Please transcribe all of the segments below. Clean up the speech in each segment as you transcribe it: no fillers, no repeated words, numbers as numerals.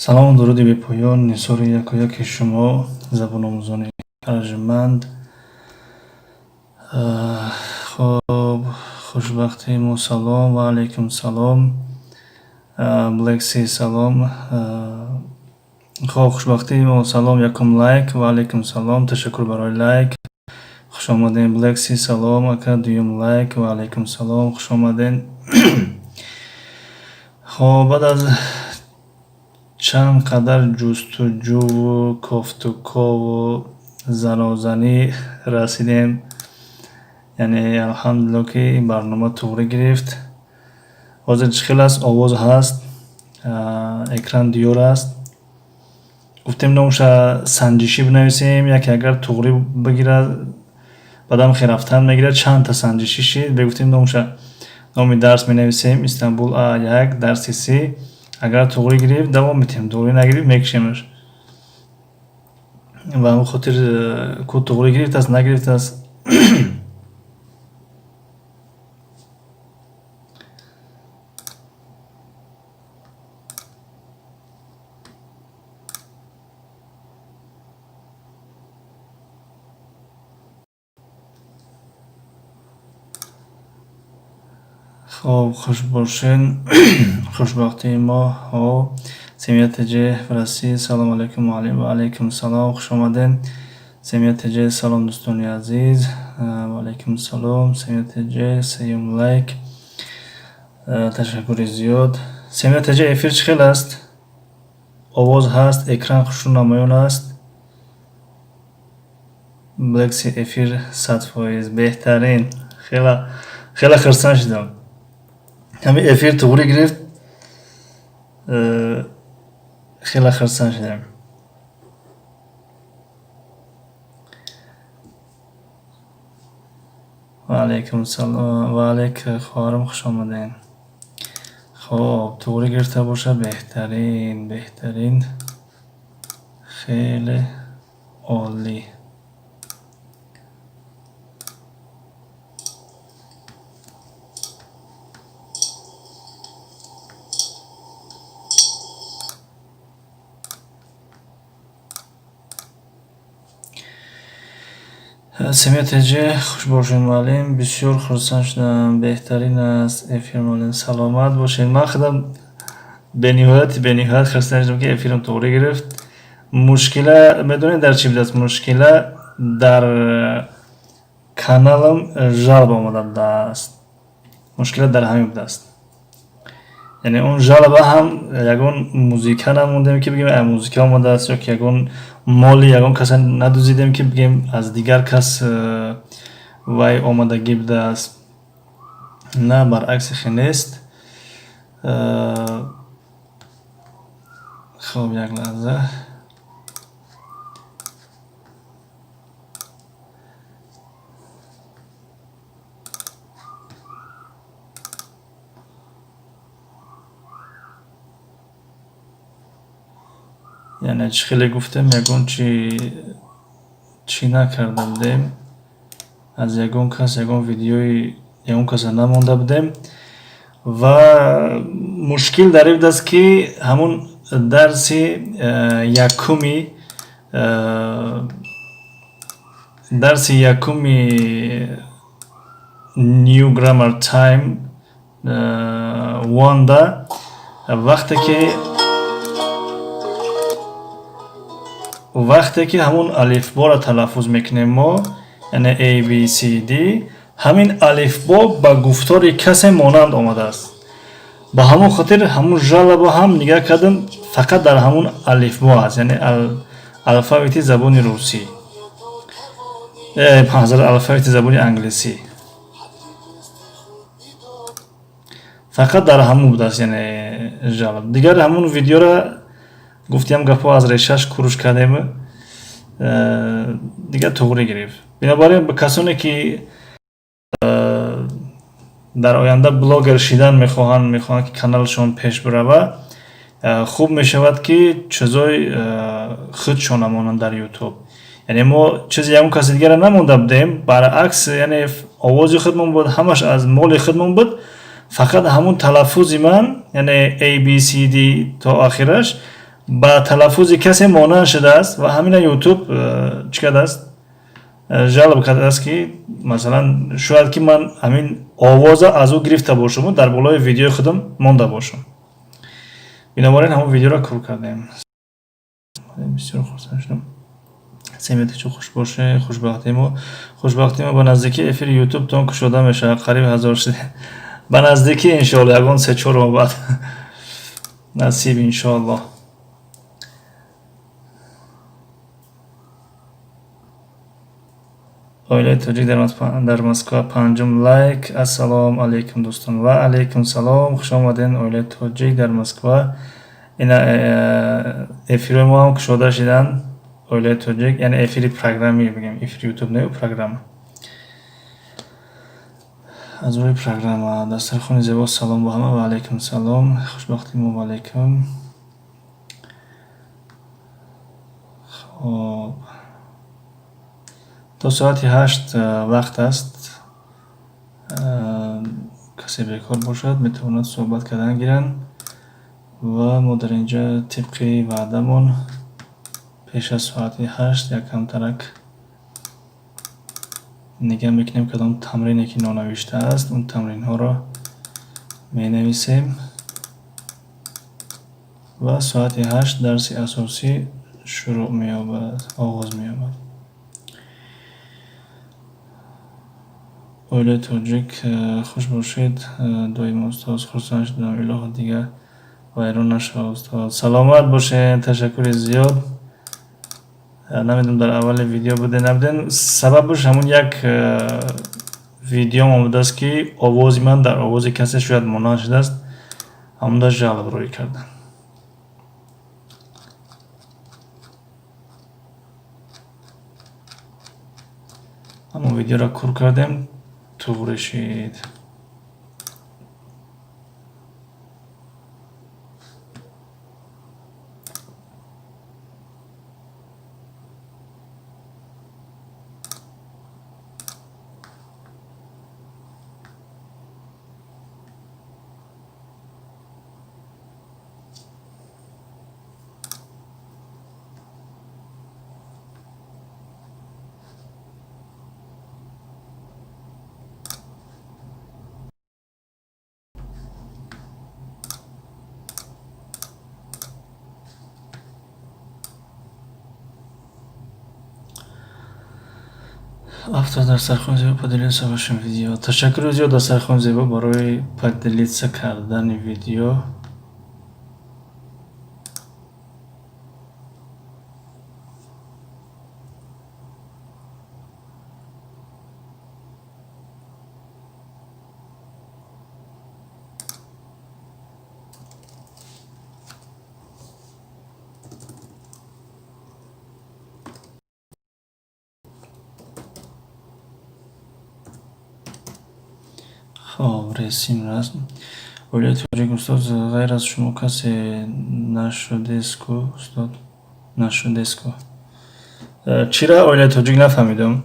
салом дуруди бепоён нисори якояки шумо забономӯзони арҷманд. хоб хушбахтиму салом ва алайкум салом. Блекси салом. хоб хушбахтиму салом якум лайк ва алайкум салом. Ташаккур барои лайк. хуш омадем. Блекси салом ака дуюм лайк ва алайкум салом. хуш омадем. хоб баъд аз чанд қадар ҷустуҷӯву кофтукову занозанӣ расидем, яъне алҳамдулилло ки барнома туғрӣ гирифт. ҳозир чӣ хел аст? овоз ҳаст, экран диёр аст. гуфтем номуша санҷишӣ бинависем, яке агар туғрӣ бигирад баъдам хе рафтан мегирад, чандта санҷишӣ шид. Бигуфтем номуша номи дарс менависем Истанбул А1 дарси 3. агар туғрӣ гирифт давом метем, туғрӣ нагирифт мекушемаш. ва ҳамин хотир ку туғрӣ гирифтааст нагирифтааст. хоб хуш бошен. хушбахтии мо семияттаҷе фараси. салом алайкум ва алайкум салом. хуш омаден. семияттаҷе салом дӯстони азиз. ва алайкум салом. семияттаҷе сеюм лайк. ташаккури зиёд. семияттаҷе эфир чӣ хел аст? овоз ҳаст, экран хушрӯ намоён аст. блекси эфир 100%. беҳтарин. хела хирсан шудам. ҳамин эфир туғрӣ гирифт. хела хирсан шудам. ва алайкум салом. ва алайк хоҳарам хуш омаден. хоб туғрӣ гирифта боша беҳтарин. беҳтарин. хеле олӣ. семияттаҷе хуш бошед муаллим. бисёр хурсанд шудам. беҳтарин аст эфир муаллим. саломат бошед. ман худам бениҳоят хурсанд шудам ки эфирам туғрӣ гирифт. мушкила медонед дар чӣ будааст? мушкила дар каналам жалба омадааст. мушкила дар ҳамин будааст. яъне он жалба ҳам ягон музика намондем ки бигем музика омадааст, ё ки ягон моли ягон каса надузидем ки бигем аз дигар кас вай омадагӣ будааст. на, баръакси хе нест. хоб як лаҳза. яъне чӣ хеле гуфтем, ягон чӣ накарда будем. аз ягон кас ягон видеои ягон каса намонда будем. ва мушкил дар ин будааст ки ҳамун дарси якуми New Grammar Time 1 вақте ки ҳамун алифборо талаффуз мекунем мо, яъне ABCD, ҳамин алифбо ба гуфтори касе монанд омадааст. ба ҳамон хотир ҳамун жалаба ҳам нигоҳ кардам фақат дар ҳамун алифбо аст, яъне алфавити забони русӣ. алфавити забони англисӣ. фақат дар ҳамун будааст, яъне жалаб. дигар ҳамун видеора гуфтем гапҳо аз решаш курш кардем, дигар туғрӣ гирифт. бинобар ин ба касоне ки дар оянда блогер шидан мехоҳанд ки каналшон пеш барава, хуб мешавад ки чизои худшон намонанд дар YouTube. яъне мо чизи ягон каси дигара намонда будем, баръакс, яъне овози худмон буд, ҳамаш аз моли худмон буд. фақат ҳамун талаффузи ман, яъне ABCD то охираш ба талаффузи касе монанд шудааст ва ҳамина ютуб чӣ кардааст, жалб кардааст ки масалан шояд ки ман ҳамин овоза аз ӯ гирифта бошаму дар болои видеои худам монда бошам. бинобар ин ҳамон видеоро кӯр кардем. бисёр хурсанд шудам. семияти чӣ хуш боше. хушбахтимо ба наздикӣ эфири ютубтон кушода мешавад. қариб 1000 шуд. ба наздикӣ иншоалло ягон 3-4 моҳ баъд насиб иншоалло. оилаи тоҷик дар Москва панҷум лайк. Ассалому алайкум дӯстон. Ва алайкум салом. Хуш омаден оилаи тоҷик дар Москва. Ина эфирои мо ҳам кушода шудан. Оилаи тоҷик, яъне эфири программи бигем, эфири ютуб не программа. аз рӯи программа дастархони зебо салом ба ҳама. Ва алайкум салом. хушбахтимо ва алайкум. хоб то соати 8 вақт аст. касе бекор бошад метавонад суҳбат кардан гиранд ва мо дар инҷа тибқи ваъдамон пеш аз соати 8 якам тарак нигаҳ мекунем кадом тамрине ки нонавишта аст, он тамринҳоро менависем ва соати 8 дарси асосӣ шурӯъ меёбад, оғоз меёбад. оилаи тоҷик хуш бошед. доимо устоз хурсанд шудам. илоҳо дигар вайрон нашавад устоз. саломат бошед. ташаккури зиёд. намедонам дар аввали видео буден набуден. сабабаш ҳамун як видеом омадааст ки овози ман дар овози касе шояд монанд шудааст. ҳамуда жалб рӯй карда. ҳамон видеоро кур кардем. туғри шид. автор дастархони зебо поделиться вашим видео. Ташаккури зиёд дастархони зебо барои поделиться кардани видео. хоб ресим расм. оилаи тоҷик устоз ғайр аз шумо касе нашудеску устод? Нашудеску чира оилаи тоҷик нафаҳмидам.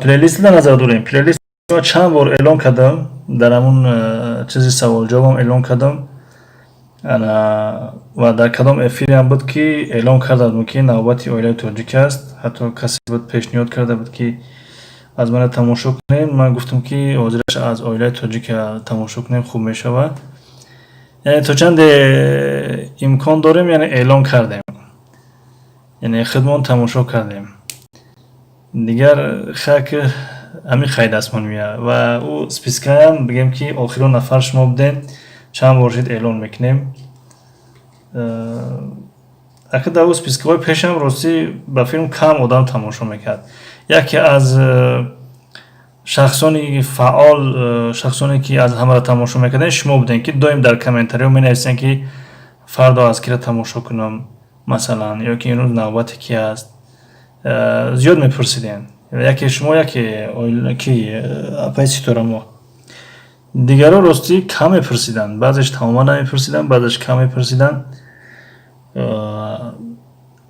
плейлистда назар дорем. плейлист чанд бор эълон кардам. дар ҳамун чизи саволҷавобам эълон кардам. ва дар кадом эфире ҳам буд ки эълон кардам ки навбати оилаи тоҷик аст. ҳатто касе буд пешниҳод карда буд ки аз мана тамошо кунем. ман гуфтам ки ҳозираш аз оилаи тоҷик тамошо кунем хуб мешавад. яъне то чанде имкон дорем яъне эълон кардем. яъне худмон тамошо кардем. дигар хак ҳамин қайд аст ман мея ва ӯ спискаам бигем ки охирон нафар шумо будем. чанд бор шид эълон мекунем. акид дар ӯ спискаҳои пешам ростӣ ба филм кам одам тамошо мекард. яке аз шахсони фаъол, шахсоне ки аз ҳамаро тамошо мекардем шумо будем ки доим дар комментариҳо менависем ки фардо аз киро тамошо кунам масалан, ё ки имрӯз навбати ки аст. зиёд мепурсидем. яке шумо, яке ки апай ситорамо. дигаро ростӣ кам мепурсиданд. баъзеш тамоман намепурсиданд, баъзеш кам мепурсиданд.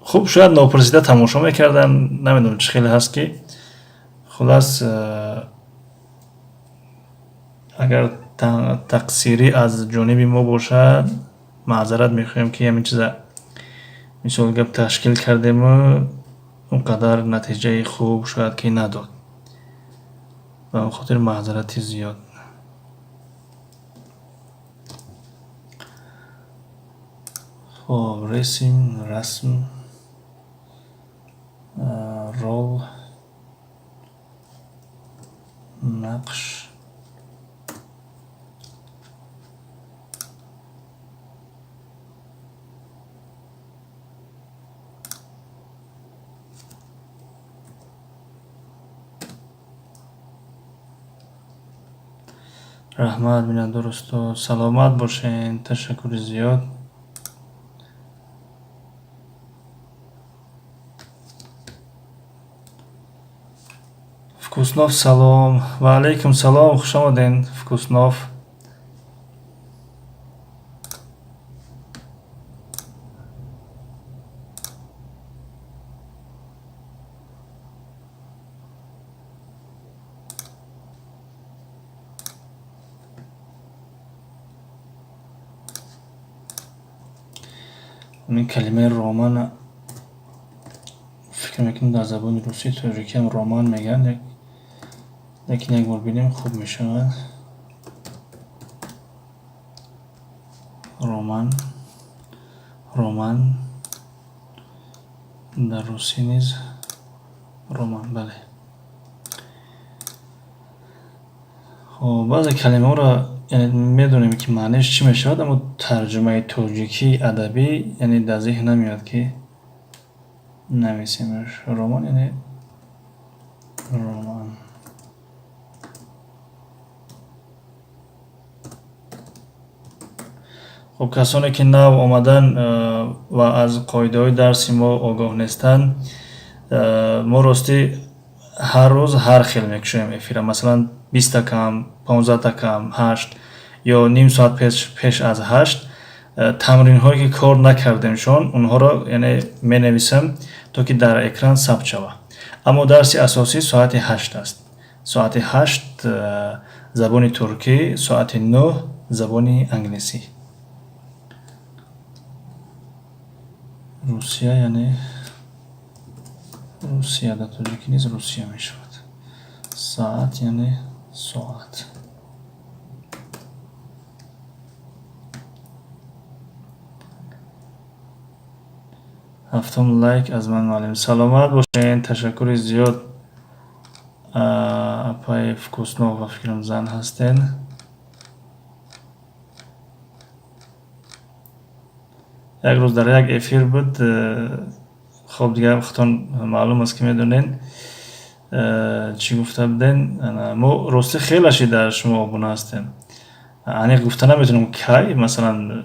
хуб шояд нопурсида тамошо мекарданд. намедонам чӣ хеле ҳаст ки хулас агар тақсирӣ аз ҷониби мо бошад معذرت میخوایم که همین چیزا مثال گپ تشکیل کردیم و اونقدر نتیجه خوب شاید که نداد و اون خاطر معذرتی زیاد. خب رسم رول نقش رحمت بینن. درست و سلامت باشین. تشکر زیاد. فکوسنوف سلام و علیکم سلام. خوش آمدین فکوسنوف. این کلمه رومان فکر میکنم در زبان روسی ترکی هم رومان میگن، لیکن یک بار بینیم خوب میشود. رومان در روسی نیز رومان. بله. خب بعضی کلمه ها را یعنی میدونیم که معنیش چی میشود، اما ترجمه تاجیکی ادبی یعنی در ذهن نمیاد که نویسیمش. رومان یعنی رومان. خب کسانی که نو آمدن و از قاعده های درسی ما آگاه نیستن، ما راستی هر روز هر خیل میکشیم افیر، مثلا 20 کم 15 کم 8 یا نیم ساعت پیش از 8 تمرین هایی که کار نکردیم شون اونها را یعنی می نویسم تا که در اکران ثبت شود. اما درس اساسی ساعت 8 است. ساعت 8 زبان ترکی، ساعت 9 زبان انگلیسی. روسیه یعنی روسیه در ترکی نیز روسیه می شود. ساعت یعنی ساعت. هفتم لایک از من معلم. سلامت باشین. تشکر زیاد. اپای فکوسنوف و فکرم زن هستین. یک روز در یک افیر بود. خب دیگه وقتان معلوم است که میدونین چی گفته بودین. ما راستی خیلی در شما آبونه هستیم. یعنی گفته نمیتونم کی مثلا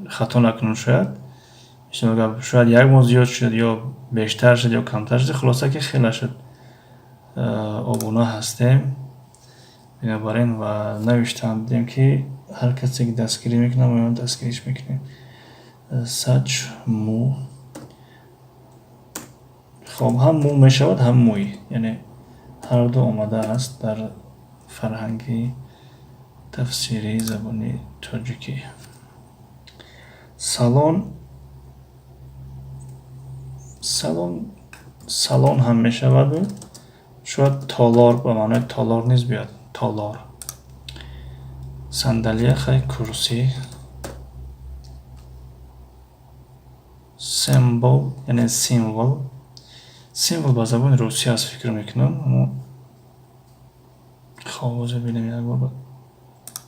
خطا نکنم، شاید یک ماه زیاد شد یا بیشتر شد یا کمتر شد، خلاصه که خیلی شد آبونه هستیم. بنابراین و نوشتم دیدیم که هر کسی که دستگیری میکنه ما دستگیریش میکنیم. سچ مو. خب هم مو میشود هم موی، یعنی هر دو آمده است در فرهنگی تفسیری زبانی تاجیکی. سالن هم میشود. شاید تالار به معنی تالار نیز بیاد. تالار. صندلی خیلی کرسی. سیمبل یعنی سیمبل. سیمبل با زبان روسی است فکر میکنم، اما خواه بینیم یک بار با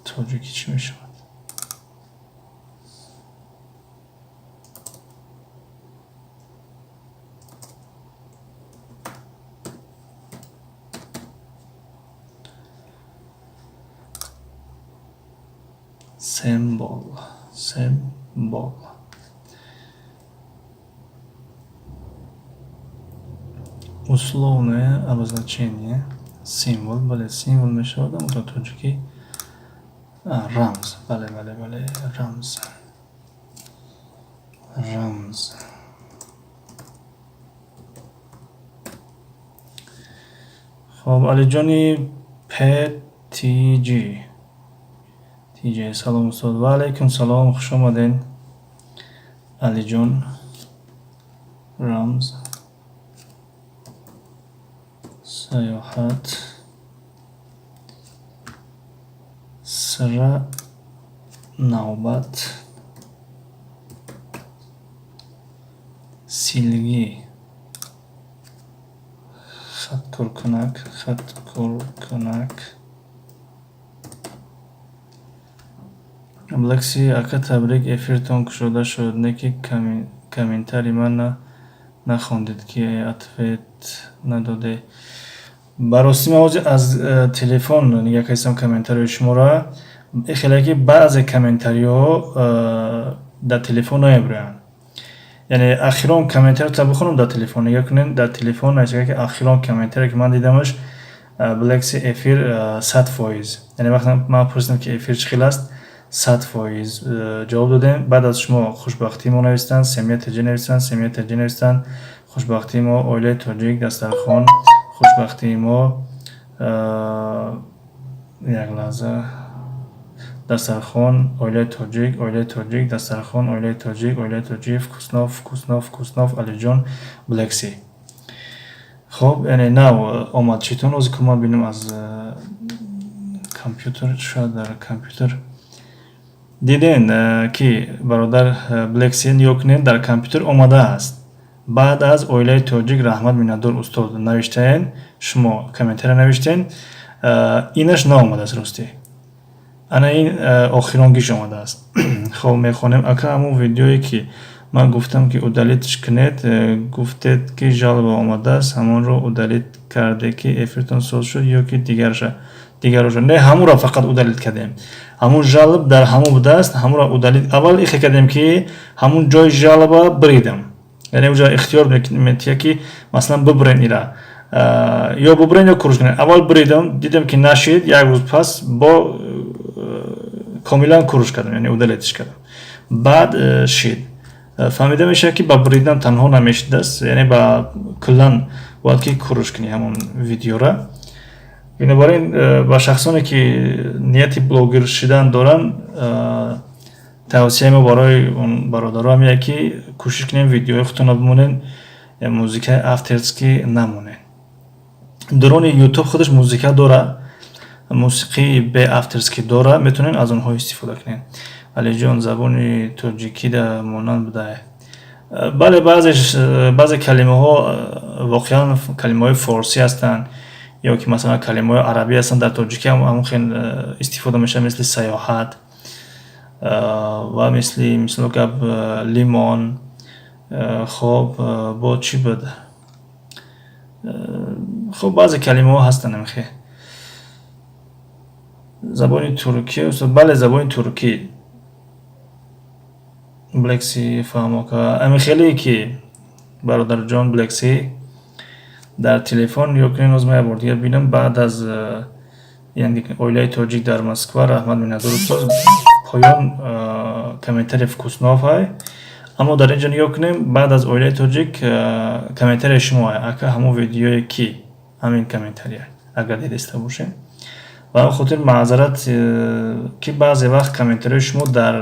تاجیکی چی میشود. سیمبل. Условное обозначение. Символ. بله سیمبل میشود، اما در تاجیکی رمز. بله رمز. خب علی جانی تی جی سلام استاد. و علیکم سلام. خوش آمدین. Alijon Ramz Sayohat Sıra Navbat Silgi Xat Kurkunak Blaxi aka tabrik efirton кушода шуд не ки комментарий ман нахондед ки ответ надоде барости ман аз телефон нигаҳ кардам комментарии шуморо хеле баъзе комментариҳо дар телефон намебироянд яъне ахирон комментариҳоро бихонам дар телефон нигаҳ кунед дар телефон ахирон комментарие ки ман дидамаш Blaxi эфир 100%. яъне вақте ман пурсидам ки эфир чӣ хел аст 100% ҷавоб додем. баъд аз шумо хушбахтии мо навистанд, семия таҷи навистанд, хушбахтии мо оилаи тоҷик дастархон, хушбахтии мо як лаҳза дастархон, оилаи тоҷик, дастархон, оилаи тоҷик, вкуснов, Алиҷон, Blaxi. хоб яъне нав омад читон ҳозир ки ман бинам аз компютер шояд дар компютер диден ки бародар Blaxi ниё кунед дар компютер омадааст. баъд аз оилаи тоҷик раҳмат миннатдор устод навиштаен, шумо комментария навиштен, инаш наомадааст ростӣ. ана ин охирон гиш омадааст. хоб мехонем ака ҳамун видеое ки ман гуфтам ки удалитш кунед, гуфтед ки жалоба омадааст, ҳамонро удалит карде ки эфиртон соз шуд ё ки дигарро не ҳамонро фақат удалит кардем. ҳамун жалоб дар ҳамон будааст, ҳамонро удалит аввал ихе кардем ки ҳамун ҷои жалоба биридам. яъне уҷа ихтиёр метия ки масалан бибирен ира ё бибирен ё курӯш кунед. аввал биридам, дидам ки нашид, як рӯз пас бо комилан курӯш кардам, яъне удалитш кардам. баъд шид фаҳмида мешавад ки ба биридан танҳо намешидааст, яъне ба куллан бояд ки курӯш кунӣ ҳамон видеора. бинобар ин ба шахсоне ки нияти блогер шидан доранд тавсияи мо барои бародаро ҳам ки кӯшиш кунем видеои худтонро бимонен, музикаи авторский намонен. дурони ютуб худаш музика дора, мусиқии бе авторский дора, метавонен аз онҳо истифода кунен. Алиҷон забони тоҷикида монанд будае. бале баъзе калимаҳо воқеан калимаҳои форсӣ ҳастанд ё ки масалан калимаҳои арабӣ ҳастанд, дар тоҷикӣ ҳамон хел истифода мешавад, мисли сайёҳат ва мисли гап лимон. хоб бо чӣ буд? хоб баъзе калимаҳо ҳастанд намехе. забони туркӣ, бале забони туркӣ Blaxi фаҳмока амихеле ки бародарҷон Blaxi дар телефон ё кунен. ҳозир ман як бор дигар бинам, баъд аз оилаи тоҷик дар Москва раҳмат миннатдор устод поён комментария вкуснов ҳай. аммо дар инҷа ниё кунем, баъд аз оилаи тоҷик комментарияи шумо ҳай. ака ҳамон видеое ки ҳамин комментария агар дидаста бошем. ва хотир маъзарат ки баъзе вақт комментарияи шумо дар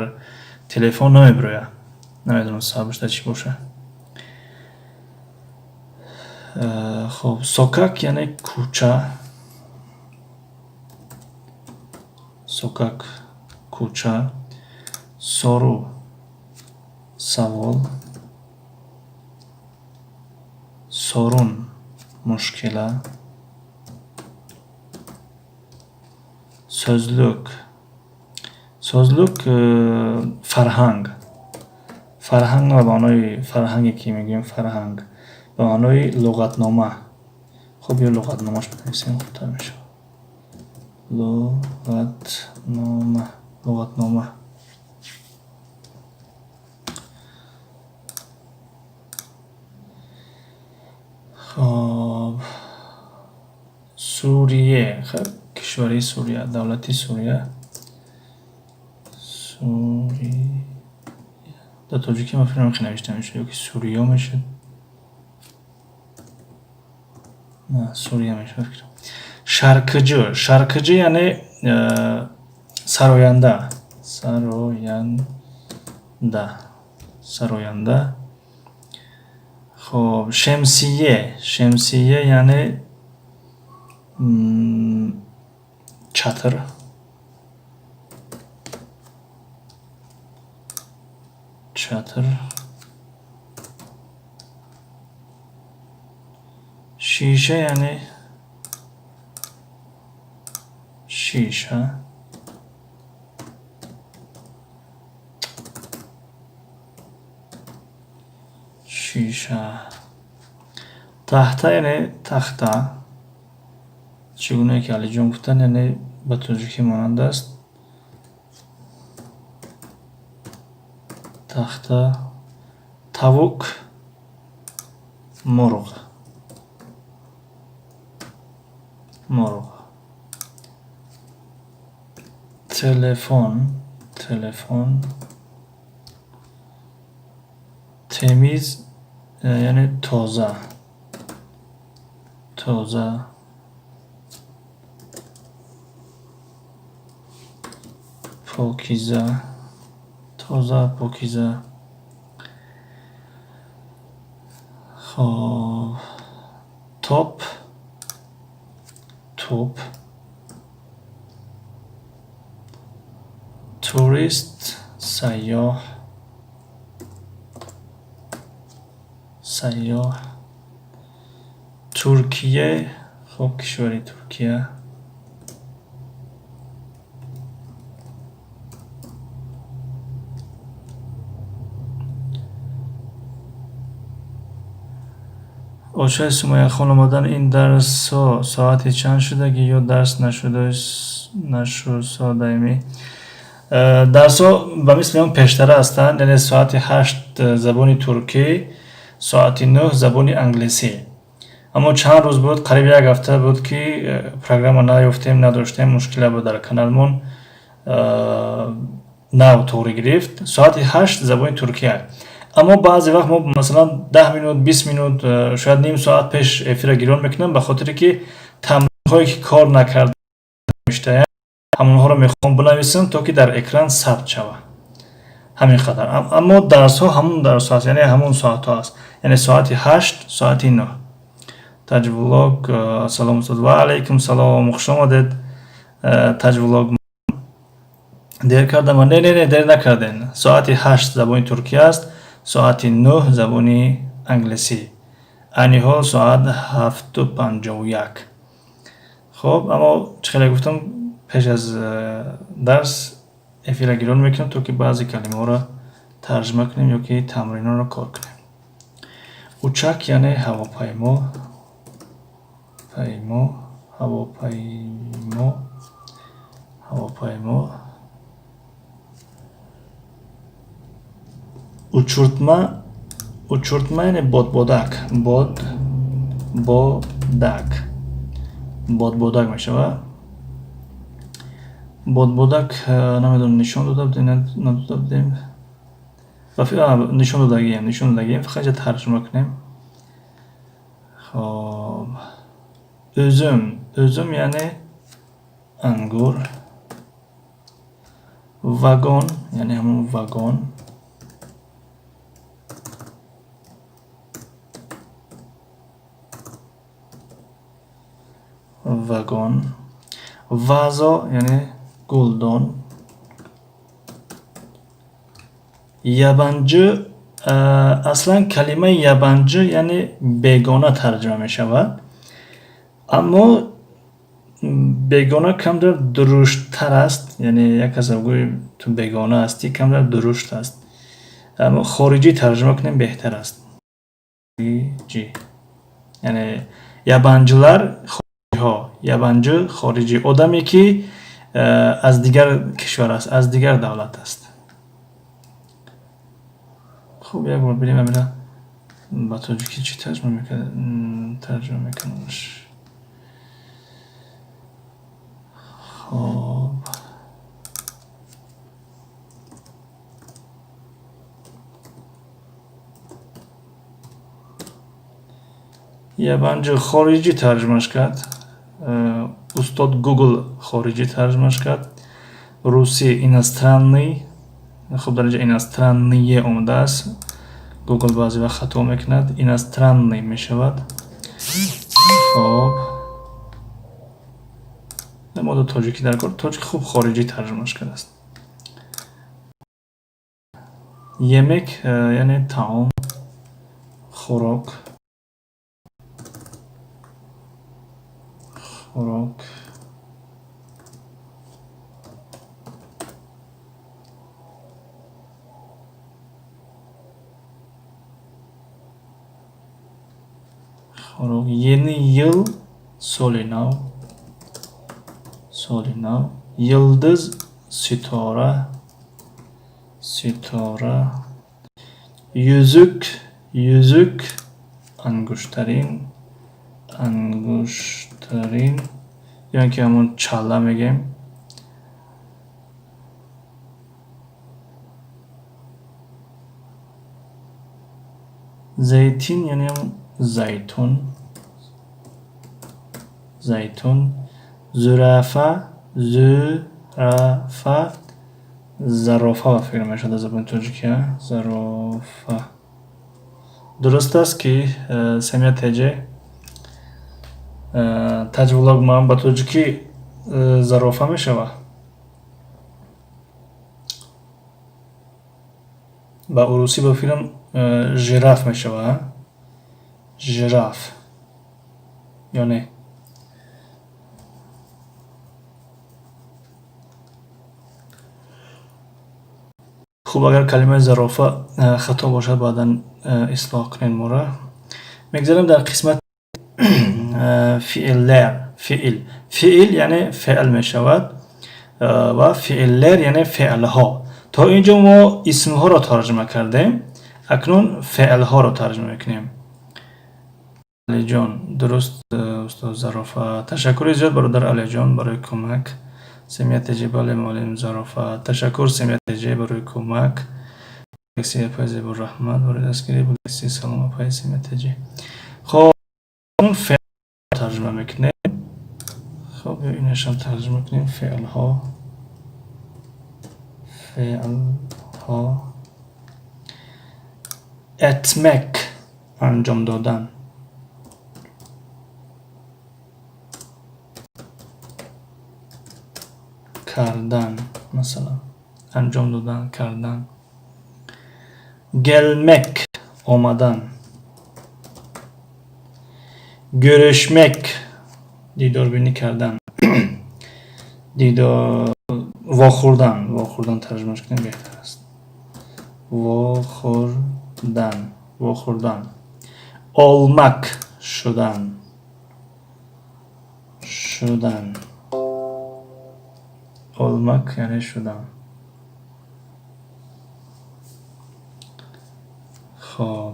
телефон намебирояд. намедонам сабабш чӣ боша. хоб сокак яъне кӯча, сокак кӯча, сору савол, сорун мушкила, сӯзлук фарҳанг. фарҳанг ба маънои фарҳанге ки мегӯем фарҳанг ба маънои луғатнома. хуб ё луғатномаш бинависем хубтар мешавад. луғатнома. хоб сурие, кишвари Сурия, давлати Сурия. дар тоҷикӣ ман фикр намекунам навишта мешуд ё ки Суриё мешуд. на Сурия мешуд. шаркиҷӣ яъне сароянда. سراینده. خب شمسیه یعنی چتر. شیشه یعنی شیشه. تخته یعنی تخته. چگونه که علی جون گفتن یعنی به ترجیحی مانند است. تخته. تاوک مرغ. تلفن. تمیز یعنی تازه. پاکیزه. خب توپ. توریست سیاح. ترکیه. خب کشور ترکیه. آشای سمیه خانم آمدن این درس ساعتی چند شده یا درس نشد دائمی. درس ها به مثل اون پیشتره هستند، یعنی ساعت 8 زبان ترکی، ساعت 9 زبان انگلیسی. اما چند روز بود، قریب یک هفته بود که پروگرام نداشتیم، مشکل بود در کانالمون توری گرفت. ساعت 8 زبان ترکیه. اما بعضی وقت ما مثلا 10 minut 20 minut شاید نیم ساعت پیش افیر گیران میکنم، به خاطر که تمرین هایی که کار نکرده میشته همونها رو میخوام بنویسم تا که در اکران ثبت شود. همین خاطر. اما درس ها همون درس هست، یعنی همون ساعت ها هست، یعنی ساعت 8 ساعت 9. تاج ولاگ سلام استاد و علیکم سلام، خوش آمدید. تاج ولاگ دیر کردم؟ نه دیر نکردین. ساعت 8 زبان ترکیه است، ساعت 9 زبان انگلیسی. اینی حال ساعت 7:51. خب اما چخیلی گفتم پیش از درس افیل گیران میکنم تا که بعضی کلمه ها را ترجمه کنیم یا که تمرین ها را کار کنیم. اوچک یعنی هواپیما. هواپیما. uçurtma یعنی بادبادک میشه و بادبادک نمیدونم نشان دادم نشان دادگیم فقط ترجمه کنیم. خب üzüm یعنی انگور. واگن یعنی همون واگن. vazo yani guldon. Yabancı aslan kelime yabancı yani begona tercüme mi şavad. Ama begona kamder duruştar است yani یک کسا گوی تو begona هستی kamder duruşt است. اما خارجی ترجمه کنیم بهتر است. خارجی yani yabancılar yabancı خارجی آدمی که از دیگر کشور است، از دیگر دولت است. خب یک بار بریم امیره با تاجیکی چی ترجمه میکنمش. خب yabancı خارجی ترجمهش کرد. استاد گوگل خارجی ترجمهش کرد. روسی иностранный خب در اینجا اینسترانیه اومده است. گوگل بعضی وقت خطا میکند. اینسترانی میشود. خب در مورد تاجیکی در کار تاجیک خوب خارجی ترجمهش کرده است. یمک یعنی طعام، خوراک، خوراک. خوراک. Yeni yıl solinav. Solinav. Yıldız, sitora, sitora. Yüzük, yüzük. Anguştarin, anguştarin. Yani ki همون çalla میگیم. Zeytin yani zeytun, zeytun. Zürafa, zürafa. Zarofa فکر میشد از زبان ترکیه. zarofa. درست است که سمیت تجه تجولog من با ترکی zarofa میشوه. با روسی با فیلم ژیراف میشوه. ژیراف یا نه. خوب اگر کلمه ظرافه خطا باشد بعدا اصلاح کنین مورا. میگذاریم در قسمت فعل‌لر. فعل یعنی فعل میشود و فعل‌لر یعنی فعلها. تا اینجا ما اسمها را ترجمه کردیم. اکنون فعلها را ترجمه میکنیم. علی جان درست استاد ظرافه. تشکر زیاد برادر علی جان برای کمک. سمیت جبال معلم ظرافه. تشکر سمیت جبال برای کمک. بکسی پایز بر رحمت برای دستگیری. بکسی سلام پایز سمیت جبال. خب اون فعل ترجمه میکنیم. خب اینش هم ترجمه کنیم. فعل ها، فعل ها. etmek انجام دادن. کردن مثلا انجام دادن، کردن. gelmek آمدن. görüşmek دیدار بینی کردن. دیدار واخوردن ترجمهش کنیم بهتر است. واخوردن. olmak شدن. olmak یعنی شدن. خب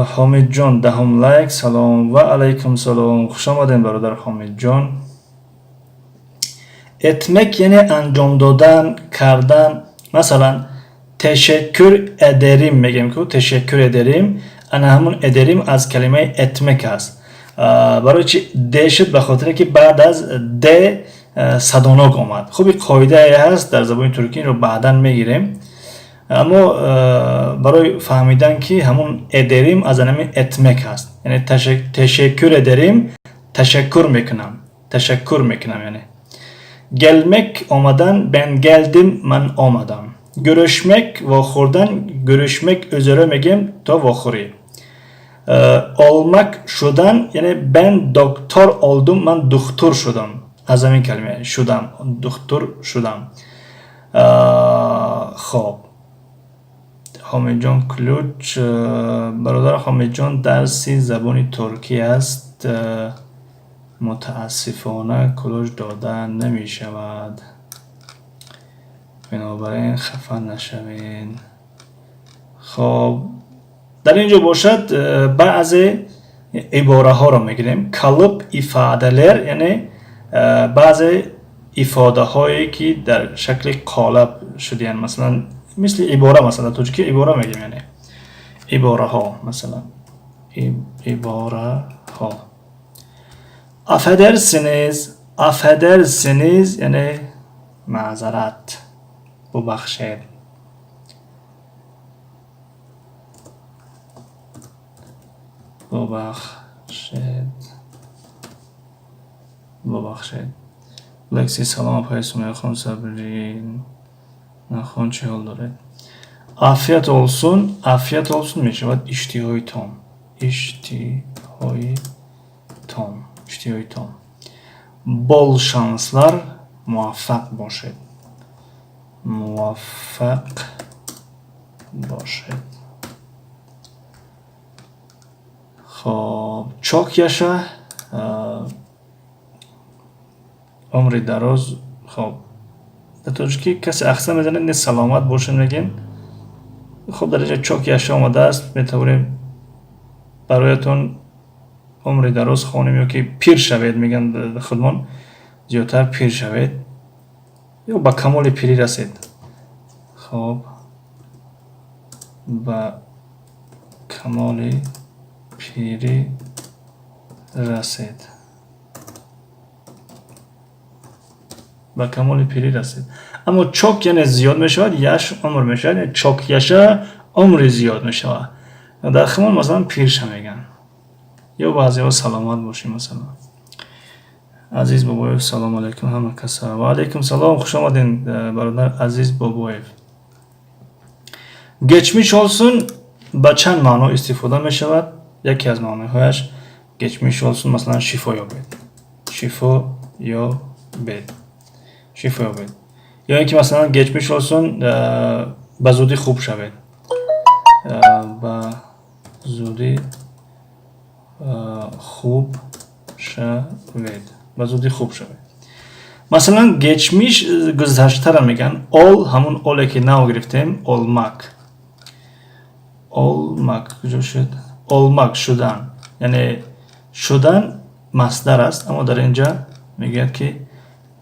حامد جان دهم لایک. سلام و علیکم سلام. خوش آمدین برادر حامد جان. etmek یعنی انجام دادن، کردن. مثلا teşekkür ederim میگیم که teşekkür ederim. انا همون ederim از کلمه etmek است. برای چی د شد؟ به خاطر که بعد از د صداناک اومد. خب این قاعده هست در زبان ترکی رو بعداً میگیریم. اما برای فهمیدن که همون ederim از انمی etmek هست. یعنی teşekkür ederim، teşekkür میکنم یعنی. gelmek آمدن، ben geldim من آمدم. görüşmek واخوردن، görüşmek üzere میگیم تا واخوری. olmak şudan yani ben doktor oldum, ben doktor şudan. Az همین کلمه şudan، doktor şudan. خب حامد جان کلوچ. برادر حامد جان درسی زبان ترکی است. متاسفانه کلوچ داده نمی شود. بنابراین خفه نشوین. خب در اینجا باشد بعض عباره ها را میگیریم. kalıp ifadeler یعنی بعض ifade هایی که در شکل قالب شدن. مثلا مثل عباره، مثلا ترکی عباره میگیم یعنی عباره ها. مثلا عباره ها. affedersiniz یعنی معذرت، ببخشید. ببخشید. لکسی سلام آپای سمیه خان صبرین نخون چه حال دارد؟ Afiyet olsun. Afiyet olsun می شود اشتیهای تام. اشتیهای تام. Bol şanslar. موفق باشد. خب çok yaşa. عمر دراز. خب در تاجیکی کسی اخصا میزنه نه سلامت باشن میگیم. خب در اینجا çok yaşa آمده است، میتونیم برایتون عمر دراز خوانیم یا که پیر شوید میگن خودمان، زیادتر پیر شوید یا با کمال پیری رسید. خب با کمال پیری رسید. با کمال پیری رسید. اما çok یعنی زیاد میشود، یش عمر میشود، یعنی çok yaşa عمر زیاد میشود. در خمال مثلا پیرش میگن یا بعضی ها سلامت باشیم. مثلا عزیز بابایف سلام علیکم همه کسا. و علیکم سلام، خوش آمدین برادر عزیز بابایف. geçmiş olsun با چند معنا استفاده می شود؟ یکی از معناهایش geçmiş olsun مثلا شفا یابید، شفا یابید. یا اینکه مثلا geçmiş olsun به زودی خوب شوید، به زودی خوب شوید، به زودی خوب شوید. مثلا geçmiş گذشته را میگن ol، همون اولی که نو گرفتیم olmak کجا شد؟ olmak شدن، یعنی شدن مصدر است، اما در اینجا میگه که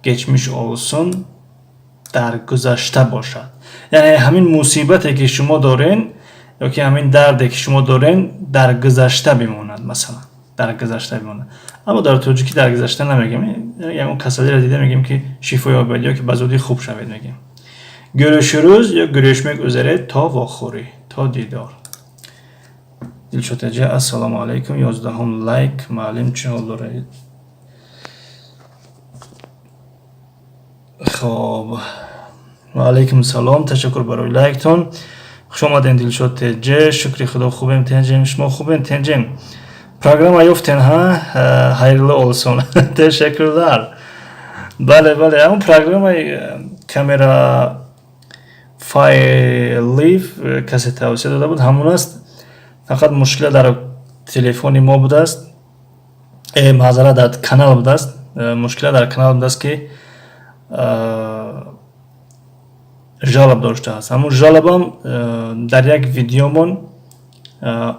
geçmiş olsun در گذشته باشد، یعنی همین مصیبتی که شما دارین یا که همین دردی که شما دارین در گذشته بماند، مثلا در گذشته بماند. اما در ترکی در گذشته نمیگیم، یعنی اون کسایی را دیده میگیم که شفا یابید یا که به زودی خوب شوید میگیم. görüşürüz یا görüşmek üzere تا واخوری، تا دیدار. دلشوتجه السلام علیکم 11 لایک معلم چه حال دارید؟ خب و علیکم سلام، تشکر برای لایکتون. خوش آمدین دلشوتجه، شکری خدا. خوبیم تنجیم، شما خوبین تنجیم؟ program ayoften ha, hayırlı olsun. Teşekkürler. بله اون program kamera فایل کسی توسعه داده بود، همون است. فقط مشکل در تلفن ما بوده است، معذرت در کانال بوده است. مشکل در کانال بوده است که جالب داشته است. همون جالب هم در یک ویدیومون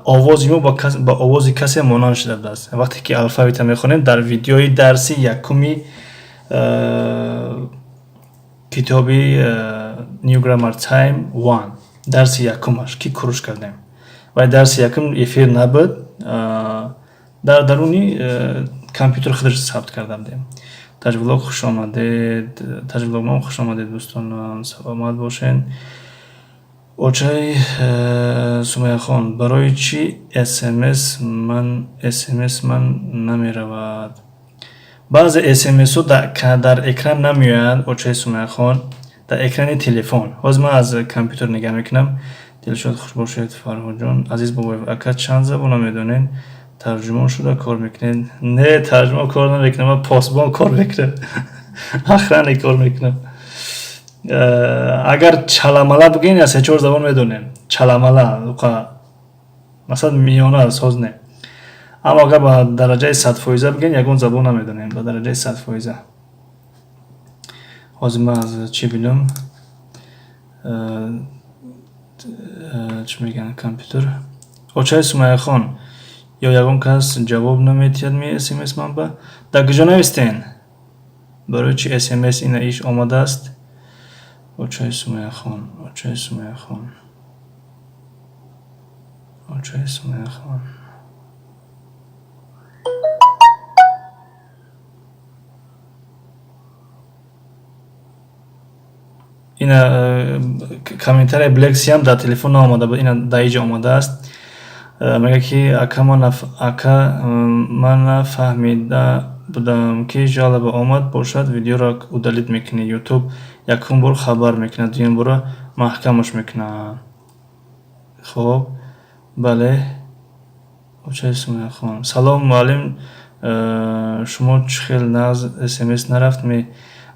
آوازی ما با آواز کسی مانند شده بود است. وقتی که الفابت میخونیم در ویدیوی درسی یکمی کتابی نیو گرامر تایم 1 درس یکمش که کروش کردیم و درس یکم افیر نبود، در درونی کامپیوتر خودش ثبت کردم دیم. تجویلوگ خوش آمدید، تجویلوگ ما خوش آمدید دوستان، سلامت باشین. اوچای سمیه خان، برای چی اسمس من نمی رود؟ بعض اسمس ها در اکران نمیاد. اوچای سمیه خان، در اکران تلفن. باز من از کامپیوتر نگاه میکنم. دلشاد خوش باشید فرهاد جان. عزیز بابایف اکا چند زبان میدونین؟ ترجمه شده کار میکنین؟ نه ترجمه کار نمیکنم، من پاسبان کار میکنم. اخرانی کار میکنم. اگر چلامالا بگین یا 3-4 زبان میدونین، چلامالا مثلا میانه ساز نه. اما اگر با درجه 100% بگین یگون زبان نمیدونین، با درجه 100%. حاضر من از چی بینم؟ چی میگن کامپیوتر؟ اوچای سمیه خان، یا یگون کس جواب نمیتید می اسمس من با در کجا نوشتین؟ برای چی اسمس این ایش آماده است؟ اوچای سمیه خان، اوچای سمیه خان. комментарий Black هم در تلفن آمده بود، این در اینجا آمده است. میگه که اکا من فهمیده بودم که جالب آمد باشد ویدیو را удалить میکنه. یوتیوب یکم بار خبر میکنه، دویم بار محکمش میکنه. خب بله چه اسمه خانم؟ سلام معلم، شما چه خیلی ناز اسمس نرفت می؟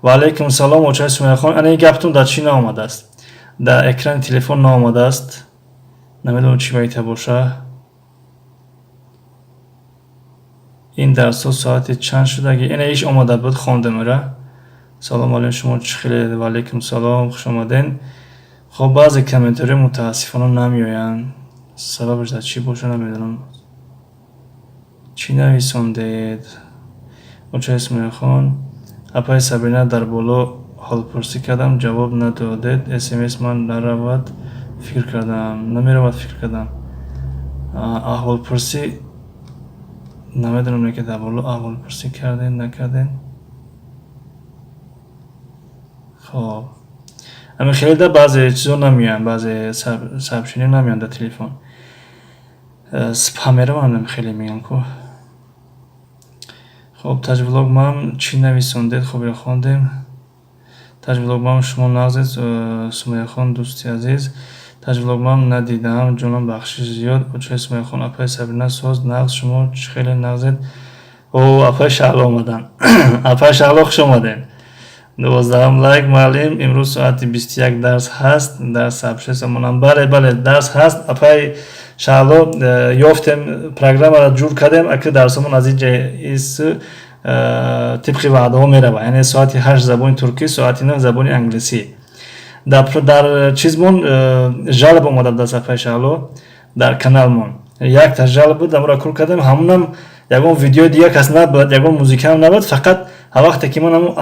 و علیکم سلام چه اسمه خانم؟ این گپتون در چی نامده است؟ در اکران تلفن نامده است، نمیدونم چی باید باشه. این درس ساعت چند شده؟ این ایش آمده بود خونده میره. سلام علیکم شما چه خیلی؟ و علیکم سلام خوش آمدین. خب بعضی کامنتاری متاسفانه نمیآیند، سببش در چی باشه نمیدونم. چی نویسندید؟ چه اسمه خان؟ اپای سبینه در بالا حال پرسی کردم جواب ندادید. اسمس من نرود فکر کردم، نمیرود فکر کردم. احوال پرسی نمیدونم که در بالا احوال پرسی کردین نکردین. خب اما خیلی در بعضی چیزا نمیان، بعضی سبشینی نمیان در تلفن. سپامره من خیلی میگن که خب تاج ولاگ مام چی نویسندید؟ خوبی خوندیم. تاج ولاگ مام شما نغزید سمیه خان دوستی عزیز. تاج ولاگ مام ندیدم جونم بخشش زیاد. چه سمیه خان اپای سبرینه ساز نغز شما چه خیلی نغزید. او اپای شغل آمدن. اپای شغل خوش آمدین. 12 لایک معلم. امروز ساعت 21 درس هست، درس ابشس منم بله درس هست. اپای شغل یافتیم پروگرام را جور کردیم اگه درسمون از اینجا ایست طبق وعده ها میره، یعنی ساعت 8 زبان ترکی، ساعت 9 زبان انگلیسی. در چیزمون جالب اومده در صفحه شغل در کانالمون یک تا جالب بود، امرا کار کردیم. همونم یگون ویدیو دیگه کس نبود، یگون موزیک هم نبود، فقط هر وقت که من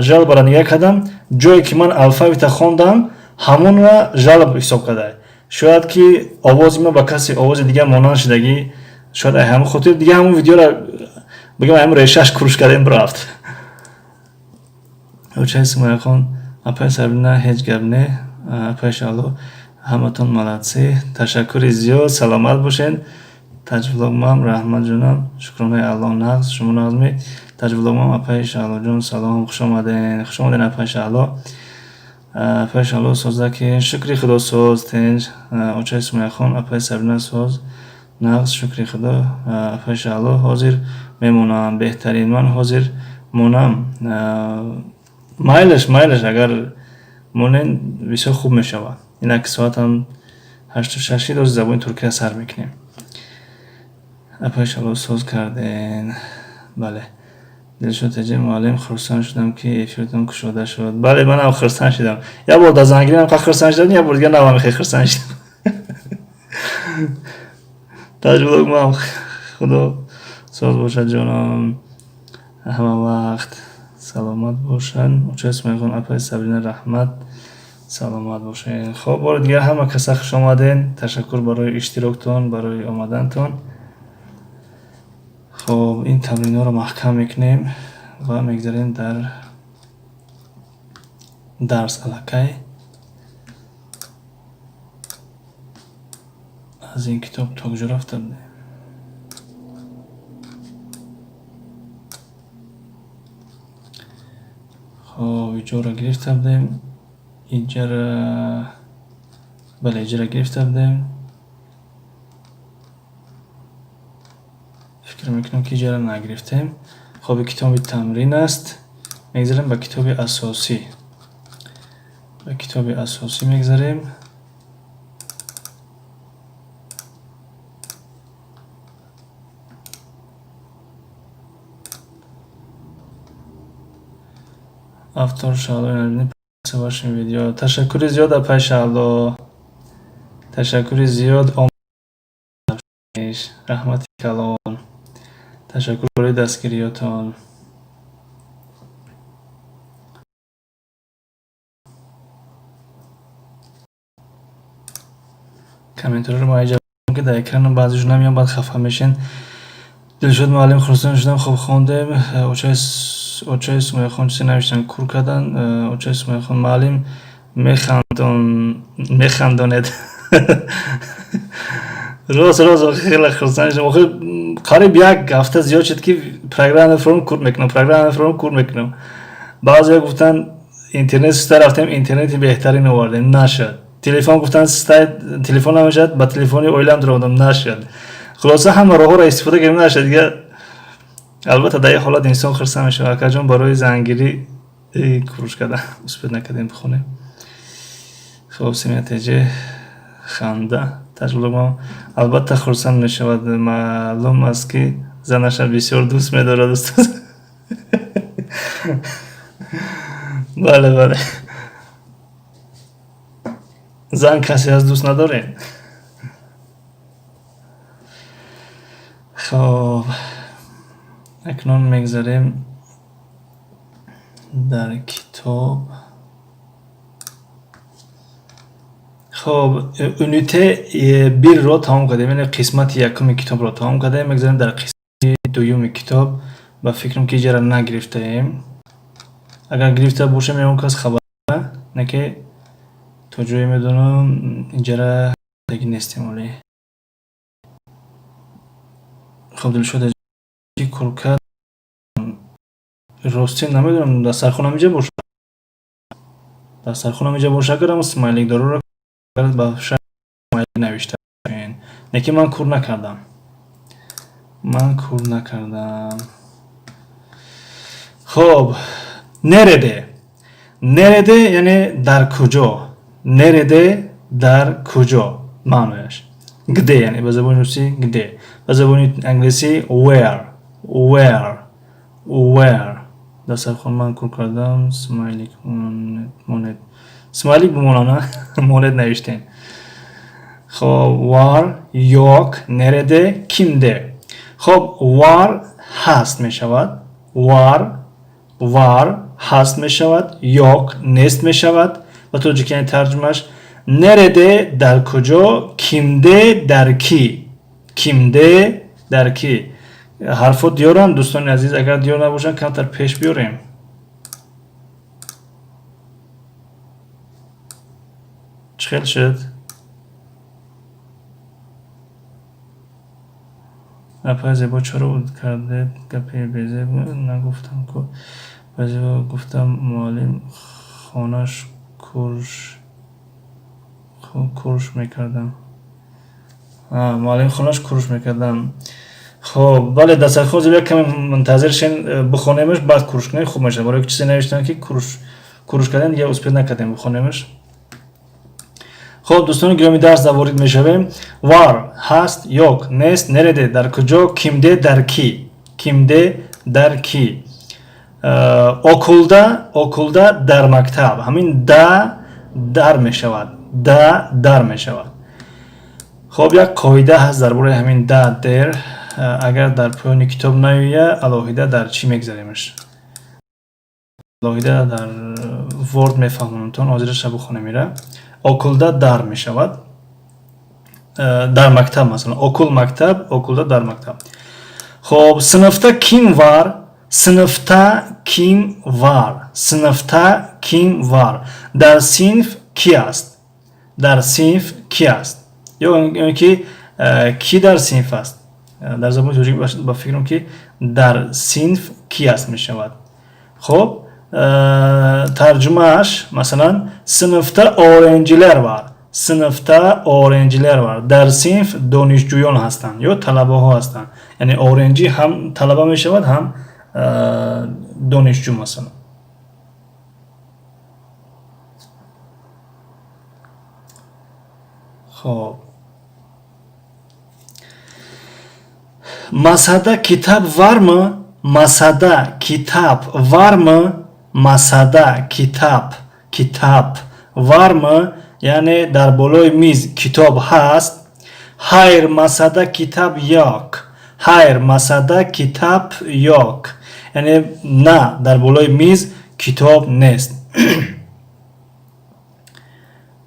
جالب را نگاه کردم جایی که من الفابت خوندم همون را جالب حساب کرده. شاید که آواز ما با کسی آواز دیگه مانند شدگی، شاید همون خاطر دیگه همون ویدیو را بگم همون ریشش کروش کردیم برافت. او چه اسمه خون اپای سربینه هیچ گب نه. اپای شالو همتون ملاتسی، تشکر زیاد، سلامت باشین. تاج ولاگ مام رحمت جونم، شکرانه الله نغز شما نغزمی. تاج ولاگ مام اپای شالو جون سلام خوش آمدین. خوش آمدین اپای شالو. اپای شالو سازده که شکری خدا ساز تنج. او چه اسمه خون اپای سربینه ساز نغز شکری خدا. اپای شالو حاضر میمونم، بهترین من حاضر مونم. مایلش اگر مونین بسیار خوب میشود. این یک ساعت هم 8 روز زبان ترکی سر میکنیم. اپای شالو ساز کردین. بله دلشون تجه معلم خرسان شدم که افیرتون کشوده شد. بله من هم خرسان شدم، یا بار در زنگیری هم که خرسان شدم، یا بار دیگه نوام خیلی خرسان شدم. تجربه ما خدا ساز باشد جانم، همه وقت سلامت باشن. چه اسم میگن اپای سبرینه رحمت سلامت باشین. خب بار دیگه همه کسا خوش آمدین، تشکر برای اشتراکتون، برای آمدنتون. خب این تمرین ها رو محکم میکنیم و میگذاریم در درس علاقه. از این کتاب توجه رفته بودیم. خب اینجا را گرفته بودیم، اینجا را بله اینجا را گرفته بودیم. فکر میکنم که اینجا را نگرفتیم. خب کتاب تمرین است، میگذاریم به کتاب اساسی. به کتاب اساسی میگذاریم. افتار شالو باشیم ویدیو. تشکر زیاد اپای شالو، تشکر زیاد آمدش رحمت کلان، تشکر برای دستگیریاتان. کامنتار رو معایجه که در اکران بعضیشون نمیان بعد خفه میشین. دلشد معلم خرسان شدم. خب خوندیم. اوچه اسم خون چیزی نوشتن کور کردن. اوچه اسم خون معلم میخنداند. راست خیلی خرسند شدم. آخه قریب یک هفته زیاد شد که پروگرام کور میکنم. بعضی گفتن اینترنت ستا رفتیم اینترنتی بهترین آوردیم، نشد. تلفن گفتن ستا تلفن نمیشد، با تلفنی اویلم درآوردم، نشد. خلاصه همه راه را استفاده کردم، نشد دیگه. البته در این حالت انسان خرسند میشه. اکا جان برای زنگیری کوروش کردن اثبات نکردیم بخونه. خب نتیجه خنده تجربه. البته خرسند میشود، معلوم است که زنش بسیار دوست می‌دارد استاد. بله زن کسی از دوست نداره. خب اکنون میگذاریم در کتاب. خب اونیته بیر رو تمام کردیم، یعنی قسمت یکم کتاب رو تمام کردیم. میگذاریم در قسمت دوم کتاب. با فکرم که جرا نگرفته ایم. اگر گرفته باشه میام کس خبر نه که تو جوی میدونم اینجا دیگه نیستیم. ولی خب دل شده که کرکت راستی نمیدونم در سرخونم اینجا باشه کردم اسمایلیک دارو رو کرد با شاید اسمایلیک نوشته نه که من کور نکردم. خب نرده یعنی در کجا معنیش گده، یعنی به زبان روسی گده، به زبان انگلیسی where. در سرخون من کور کردم اسمایلیک بمونه نه مونت نوشتین. خب وار یک نرده kimde. خب وار هست میشود، وار هست میشود، یک نیست میشود. و تو که ترجمهش نرده در کجا، kimde در کی. حرفات دیارن دوستان عزیز، اگر دیار نباشن کمتر پیش بیاریم. چخیل شد؟ اپای زیبا چرا بود کرده گپی بیزه بود نگفتم که بعضی گفتم معلم خانهش کورش میکردم. معلم خانهش کورش میکردم. خب بله دست خود زیبا کمی منتظر شین بخونیمش بعد کورش کنیم خوب میشه. برای چیزی نوشتن که کورش کردن یا اسپید نکردیم بخونیمش. خب دوستان گرامی درس دوارید میشویم. وار هست، یک نیست، نرده در کجا، kimde در کی. okulda در مکتب. همین در میشود. خب یک قاعده هست درباره همین در. اگر در پایان کتاب نیویه الهیده در چی میگذاریمش؟ الهیده در ورد میفهمونتون حاضرش بخونه میره. okulda در میشود، در مکتب مثلا okul مکتب، okulda در مکتب. خب sınıfta kim var. در صنف کی است. یا که کی در صنف است. در زبان ترکی با فکرم که در صنف کی است میشود. خب ترجمهش مثلا sınıfta öğrenciler var. در صنف دانشجویان هستند یا طلبه ها هستند. یعنی öğrenci هم طلبه می شود هم دانشجو مثلا. خب masada kitap var mı? Kitap var mı? Yani در بالای میز کتاب هست. Hayır masada kitap yok. Yani نه در بالای میز کتاب نیست.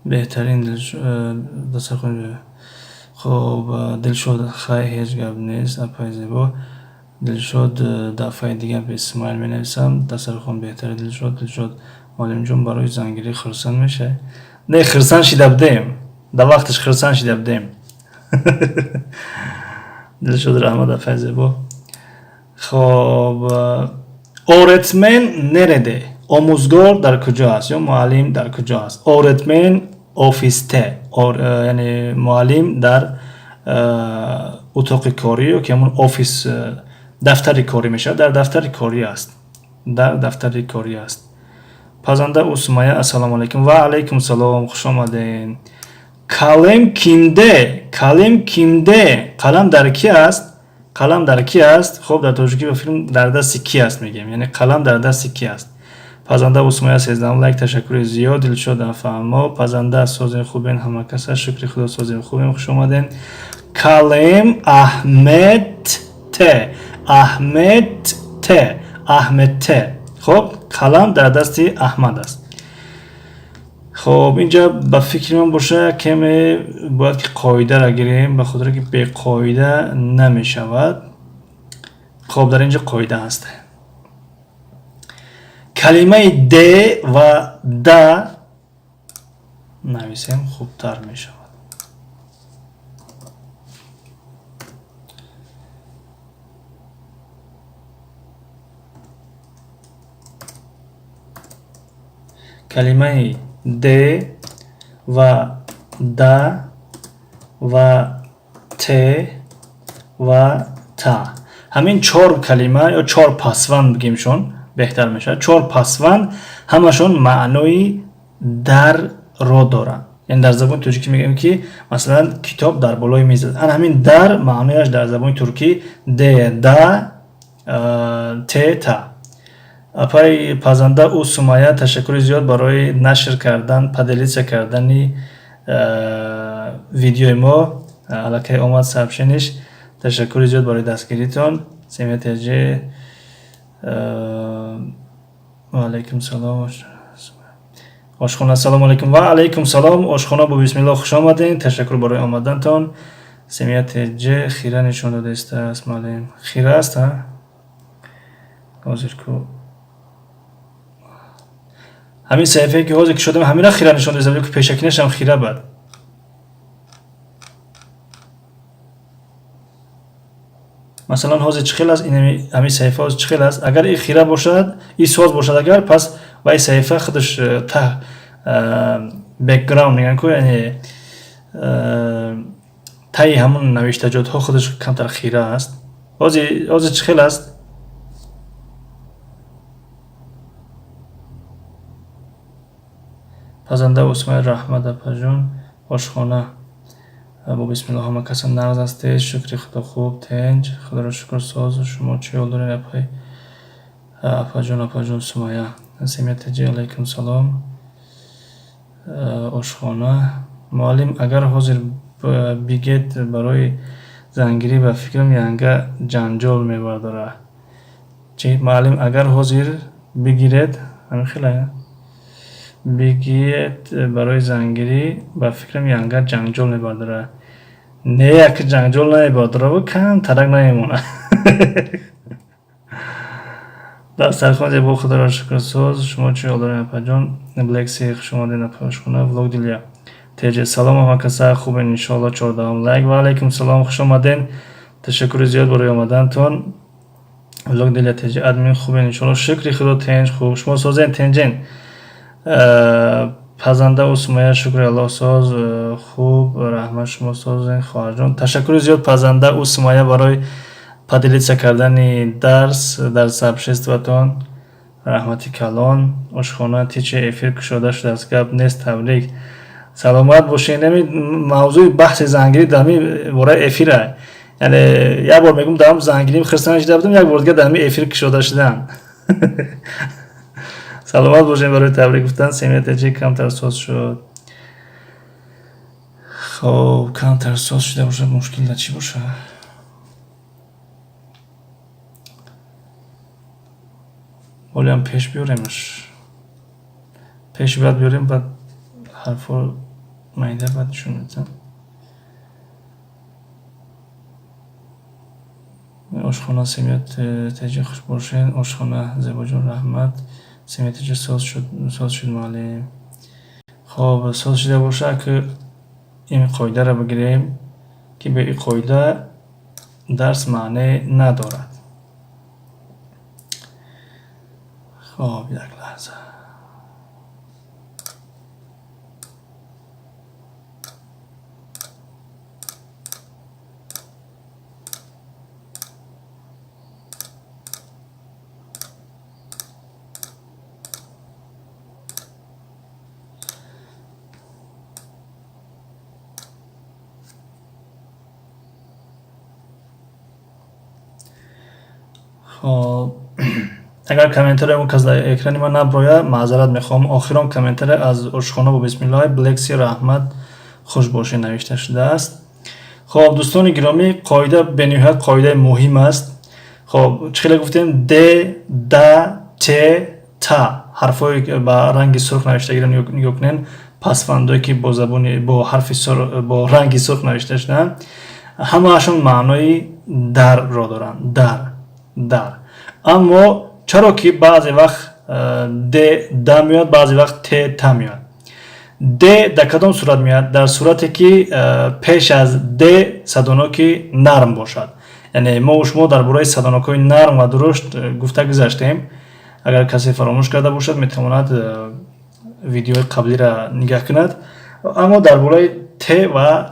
بهترین دست خود. خب دلشد خیلی هیچ گپ نیست. اپای زیبا دلشد دفعه دیگه به اسمایل می نویسم. دست خون بهتر دلشد معلم جون برای زنگیری خرسان میشه. نه خرسان شده بودیم، در وقتش خرسان شده بودیم. دل شد رحمت فیض بو. خب öğretmen nerede? Omuzgor در کجا است یا معلم در کجا است؟ öğretmen ofiste. یعنی معلم در اتاق کاری که همون ofis دفتر کاری میشه، در دفتر کاری است. در دفتر کاری است. پزنده او سمیه السلام علیکم. و علیکم سلام، خوش آمدین. kalem kimde? kalem kimde? قلم در کی است؟ قلم در کی است؟ خب در ترجمه به فیلم در دست کی است میگیم، یعنی قلم در دست کی است. پزنده اسمایا 13 لایک، تشکر زیاد، دلشاد فهمو. پزنده سازین خوبین همه کسا، شکر خدا سازین خوبین، خوش اومدین. kalem Ahmet T. Ahmet T. Ahmet T. خب قلم در دست احمد است. خب اینجا با فکر من باشه که باید که قاعده را گیریم، به خاطر که به قاعده نمی شود. خب در اینجا قاعده هست. کلمه د و د نویسیم خوبتر می شود. کلمه د و د و ت و تا، همین 4 کلمه یا 4 پسوند بگیمشون بهتر میشه. 4 پسوند همشون معنای در رو دارن. یعنی در زبان ترکی میگیم که مثلا کتاب در بالای میز است، همین در معنایش در زبان ترکی د د ت تا. اپای پزنده او سمیه تشکر زیاد برای نشر کردن، پدلیسه کردن ویدیو ما. علاقه اومد سابشنش. تشکر زیاد برای دستگیریتون. سمیه تجه و علیکم سلام. آشخانه سلام علیکم. و علیکم سلام آشخانه، با بسم الله خوش آمدین. تشکر برای آمدنتون. سمیه تجه خیره نشون داده است. معلم خیره است ها؟ حاضر کو همین صحیفه که حاضر که شدم همین را خیره نشون داده که پیشکینش هم خیره بد. مثلا حاضر چخیل است، این همین صحیفه حاضر چخیل است. اگر این خیره باشد، این سوز باشد، اگر پس و این صحیفه خودش ته بکگراند میگن که یعنی تای همون نوشتجات ها خودش کمتر خیره است. حاضر چخیل است. پزنده اسمای رحمت اپاجون آشخانه با بسم الله همه کسا نغز هسته. شکر خدا خوب تنج خدا را شکر ساز. شما چه یال دارین اپای اپاجون سمایه سمیت جی علیکم سلام. آشخانه معلم اگر حاضر بگید برای زنگیری و فکرم ینگه جنجال میبرداره. چی معلم اگر حاضر بگیرد همین خیلی بگید برای زنگیری و فکرم ینگه جنجال میبرداره. نه یک جنجال نمیبرداره و کم ترک نمیمونه. دست سرخوان با خدا را شکر ساز. شما چه یال دارین اپا جان؟ بلکسی شما دین اپا شکنه ولوگ دیلیا تیجه سلام همه کسا خوبین انشاءالله. 14 لایک. و علیکم سلام خوش آمدین. تشکر زیاد برای آمدنتون. ولوگ دیلیا تیجه ادمین خوبین انشاءالله. شکری خدا تنج خوب شما سازین تنجین. پزنده و سمیه شکر الله ساز خوب رحمت شما سازین خواهر جان. تشکر زیاد پزنده و سمیه برای پدلیسه کردن درس ابشست وطن. رحمتی کلان آشخانه تیچه افیر کشاده شده از گب نیست. تبریک سلامت باشین. نمی موضوع بحث زنگیری دمی برای افیره، یعنی یک بار میگم دارم زنگیریم خرسان شده بودم، یک بار دیگه دمی افیر کشاده شدن. سلامت باشین برای تبریک گفتن. سمیت جی کم ترساز شد. خب کم ترساز شده باشه مشکل چی باشه؟ ولی هم پیش بیاریمش، پیش باید بیاریم بعد حرفا مایده بعد نشون میدم. آشخانه سمیت تجی خوش باشین. آشخانه زیبا جون رحمت سیمتری ساز شد معلم. خب ساز شده باشه که این قاعده را بگیریم که به این قاعده درس معنی ندارد. خب یک لحظه. خب اگر کامنتر اون که از اکرانی ما نبرویه معذرت میخوام. آخران کامنتر از اشخانه با بسم الله بلکسی رحمت خوش باشه نوشته شده است. خب دوستان گرامی قاعده به نهایت قاعده مهم است. خب چخیلی گفتیم د د ت تا حرفایی که با رنگ سرخ نوشته گیرن نگاه کنین پسفندایی که با زبانی با حرف سرخ با رنگ سرخ نوشته شدن همه هاشون معنای در را دارن. در اما چرا که بعضی وقت د میاد بعضی وقت ت میاد. د در کدام صورت میاد؟ در صورتی که پیش از د صدانوکی نرم باشد. یعنی ما و شما درباره صدانوک‌های نرم و درشت گفته گذاشتیم. اگر کسی فراموش کرده باشد میتواند ویدیو قبلی را نگاه کند. اما درباره ت و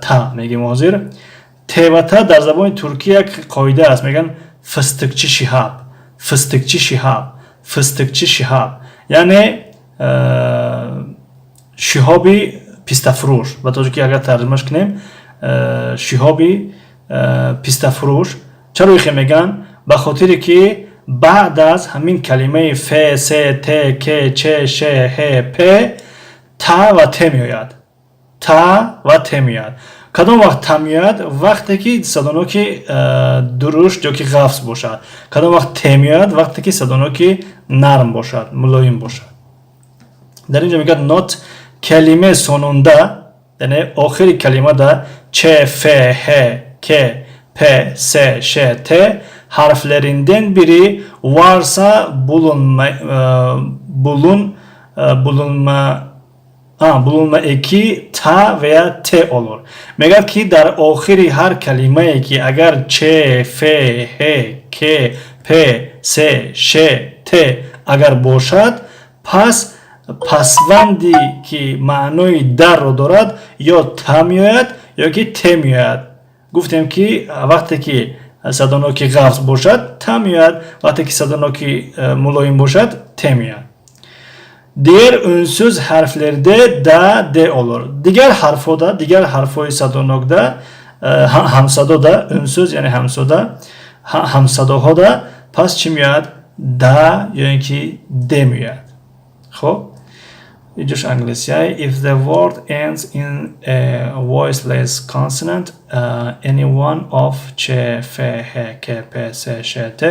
ت میگیم حاضر. ت و ت در زبان ترکی یک قاعده است، میگن فستکچی شهاب، فستکچی شهاب، فستکچی شهاب، یعنی شهابی پیسته فروش. و تا که اگر ترجمهش کنیم شهابی پیسته فروش. چرا ایخی میگن؟ به خاطری که بعد از همین کلمه ف س ت ک چ ش ه پ ت و ت میآید. ت و ت میاد. کدام وقت ت میاد؟ وقتی که صدانوکی درشت یا که غفص باشد. کدام وقت ت میاد؟ وقتی که صدانوکی نرم باشد، ملایم باشد. در اینجا میگه نوت کلمه sonunda یعنی آخری کلمه دا ç, f, h, k, p, s, ş, t harflerinden biri varsa bulunma eki ta veya t olur. Meğer ki در آخری هر کلمه که اگر ç, f, h, k, p, s, ş, t اگر باشد پس پسوندی که معنای در رو دارد یا تا میآید یا که ت میآید. گفتیم که وقتی که صدانوکی غفص باشد تا میآید، وقتی که صدانوکی ملایم باشد ت میآید. Diğer ünsüz harflerde da d olur. Diğer harflarda, diğer harfoi sadonokda hamsadoda ünsüz yani hamsadohoda pas çi میآید da yani ki d میآید. خب اینجاش انگلیسیه. If the word ends in a voiceless consonant any one of ç, f, h, k, p, s, ş, t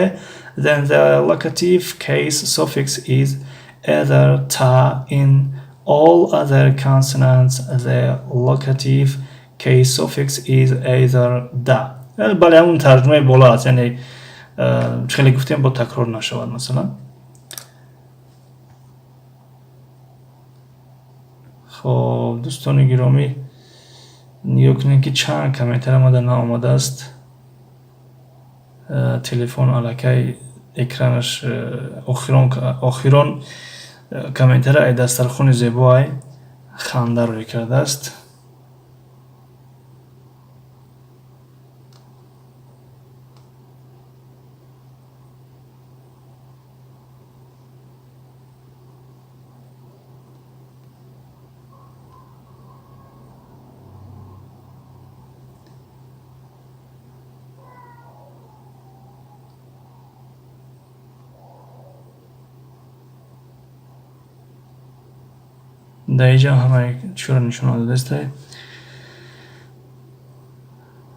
then the locative case suffix is either ta. In all other consonants the locative case suffix is either da. بله همون ترجمه بالا است، یعنی خیلی گفتیم با تکرار نشود. مثلا خب دوستان گرامی نگاه کنید که چند کامنتر ما در آماده است. تلفن الکی اکرانش آخران کامنتر ای دسترخوان زیبای خنده روی کرده است. در اینجا همه چیو نشون داده است.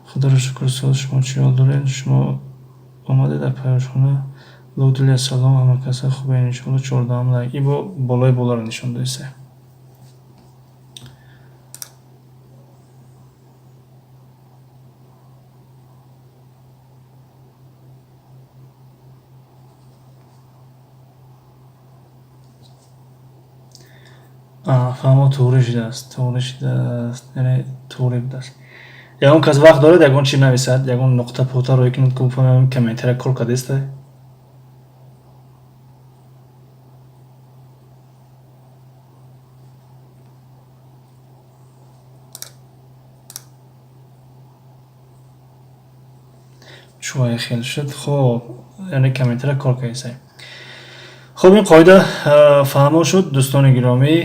خدا رو شکر سال شما چی حال دارین؟ شما آماده در پیرشخانه لودلی سلام همه کسا خوبه انشالله 14 لایک. ای با بالای بالا رو نشون داده است. فهمو توری شداست یعنی توری بداست ягон кас вақт дорад ягон чӣ нависад ягон нуқта пута рӯй кунад ки бифаҳмем комментария кор кардааст. чӯвай хел шуд. хуб яъне комментария кор кардааст. хуб ин қоида фаҳмо шуд дӯстони гиромӣ.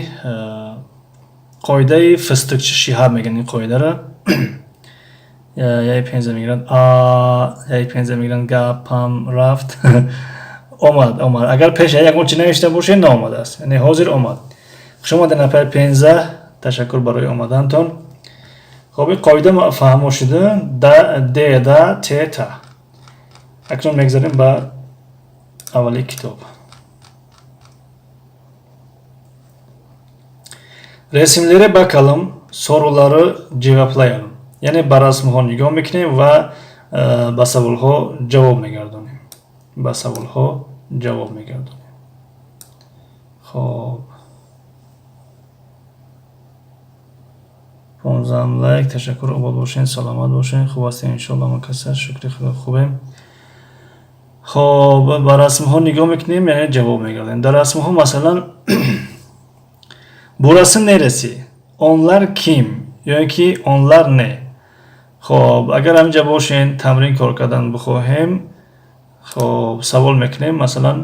қоидаи фистукчи шиҳаб мегӯянд ин қоидара. яй пенза мегиранд яй пенза мегиранд гапам рафт омад агар пеш ягон чӣ навишта бошед наомадааст яъне ҳозир омад. хушомадед нафари пенза ташаккур барои омадантон. хуб ин қоида фаҳмо шуда деда тета. акнун мегзарем ба аввали китоб. ресмлери ба калом соъолларо ҷавоблаён. яъне ба расмҳо нигоҳ мекунем ва ба саволҳо ҷавоб мегардонем. хуб 15 лайк. ташаккур. обод бошен, саломат бошен. хуб ҳастем иншоалло. макасар шукри худо хубем. хуб ба расмҳо нигоҳ мекунем яъне ҷавоб мегардонем. дар расмҳо масалан бурасы нереси онлар ким ёки онлар не. хуб агар ҳаминҷа бошен тамрин кор кардан бихоҳем хуб савол мекунем масалан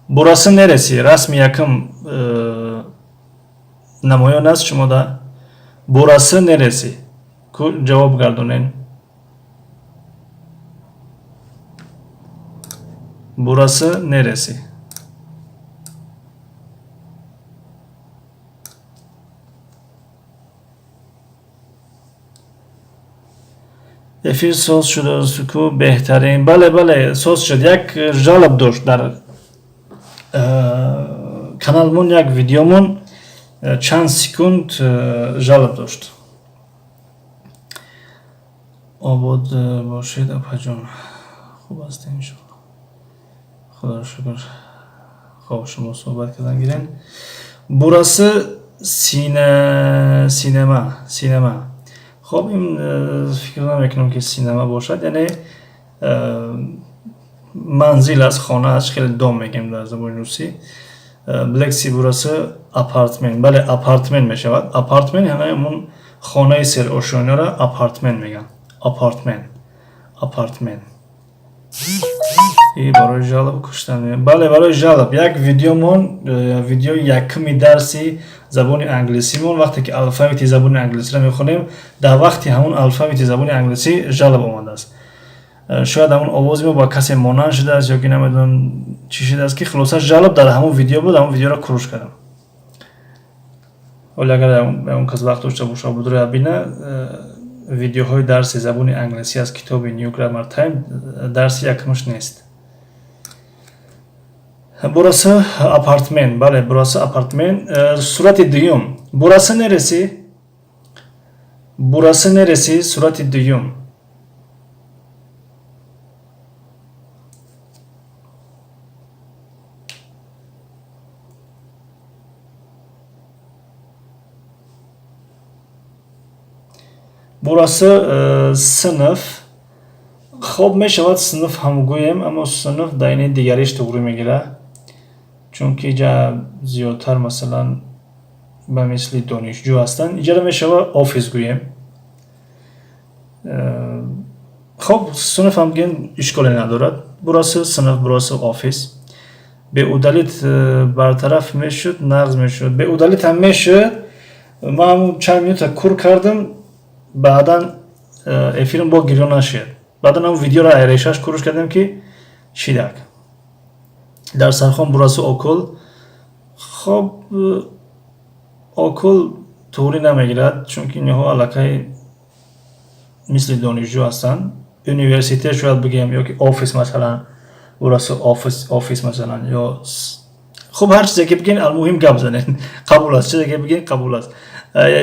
бурасы нереси расми якум намоён аст шумода бурасы нереси ку ҷавоб гардонен. бурасы нереси. эфир соз шудааст ку беҳтарин. бале соз шуд. як жалоб дошт дар каналмон як видеомон чанд секунд жалоб дошт. обод бошед апаҷон. хуб ҳастем иншоалло. худо шукр. хуб шумо суҳбат кардан гирен. бурасы синема. хуб ин фикр намекунам ки синема бошад яъне манзил аст, хона аст. хеле дом мегӯем дар забони русӣ. лекси бурасы апартмент. бале апартмент мешавад. апартмент яъне ҳамон хонаи серошӯниро апартмент мегӯянд. апартмент. и барои жалоб куштан. бале барои жалоб як видеомон видеои якуми дарси забони англисимон вақте ки алфавити забони англисиро мехонем дар вақти ҳамон алфавити забони англисӣ жалоб омадааст. шояд ҳамон овози мо ба касе монанд шудааст ёки намедонам чӣ шудааст ки хулоса жалоб дар ҳамон видео буд. ҳамон видеоро курӯш кардам. ҳоли агар ягон кас вақт дошта боша будро бина видеоҳои дарси забони англисӣ аз китоби New Grammar Time дарси якумаш нест. бурасы апартмент. бале бурасы апартмент. сурати дуюм бурасы нереси сурати дуюм. бурасы синф. хуб мешавад синф ҳам гӯем аммо синф дар ини дигариш туғри мегирад чунки ҷа зиёдтар масалан ба мисли донишҷӯ ҳастанд. инҷаро мешавад офис гӯем. хуб синф ҳам гӯем ишколе надорад. бурасы синф бурасы офис. беудалит бартараф мешуд нағз мешуд. беудалит ҳам мешуд. ман ҳамун чанд минута кур кардам баъдан эфирм бо гирё нашуд. баъдан ҳамун видеоро решаш курӯш кардем ки шидак дар сархон бурасы окул. хуб окул туғри намегирад чунки инҳо аллакай мисли донишҷӯ ҳастанд. университет шояд бигӯем ёки офис масалан бурасы офис масалан ё хуб ҳар чизе ки бигӯем алмуҳим гап занед. қабул аст. чизе ки бигӯем қабул аст.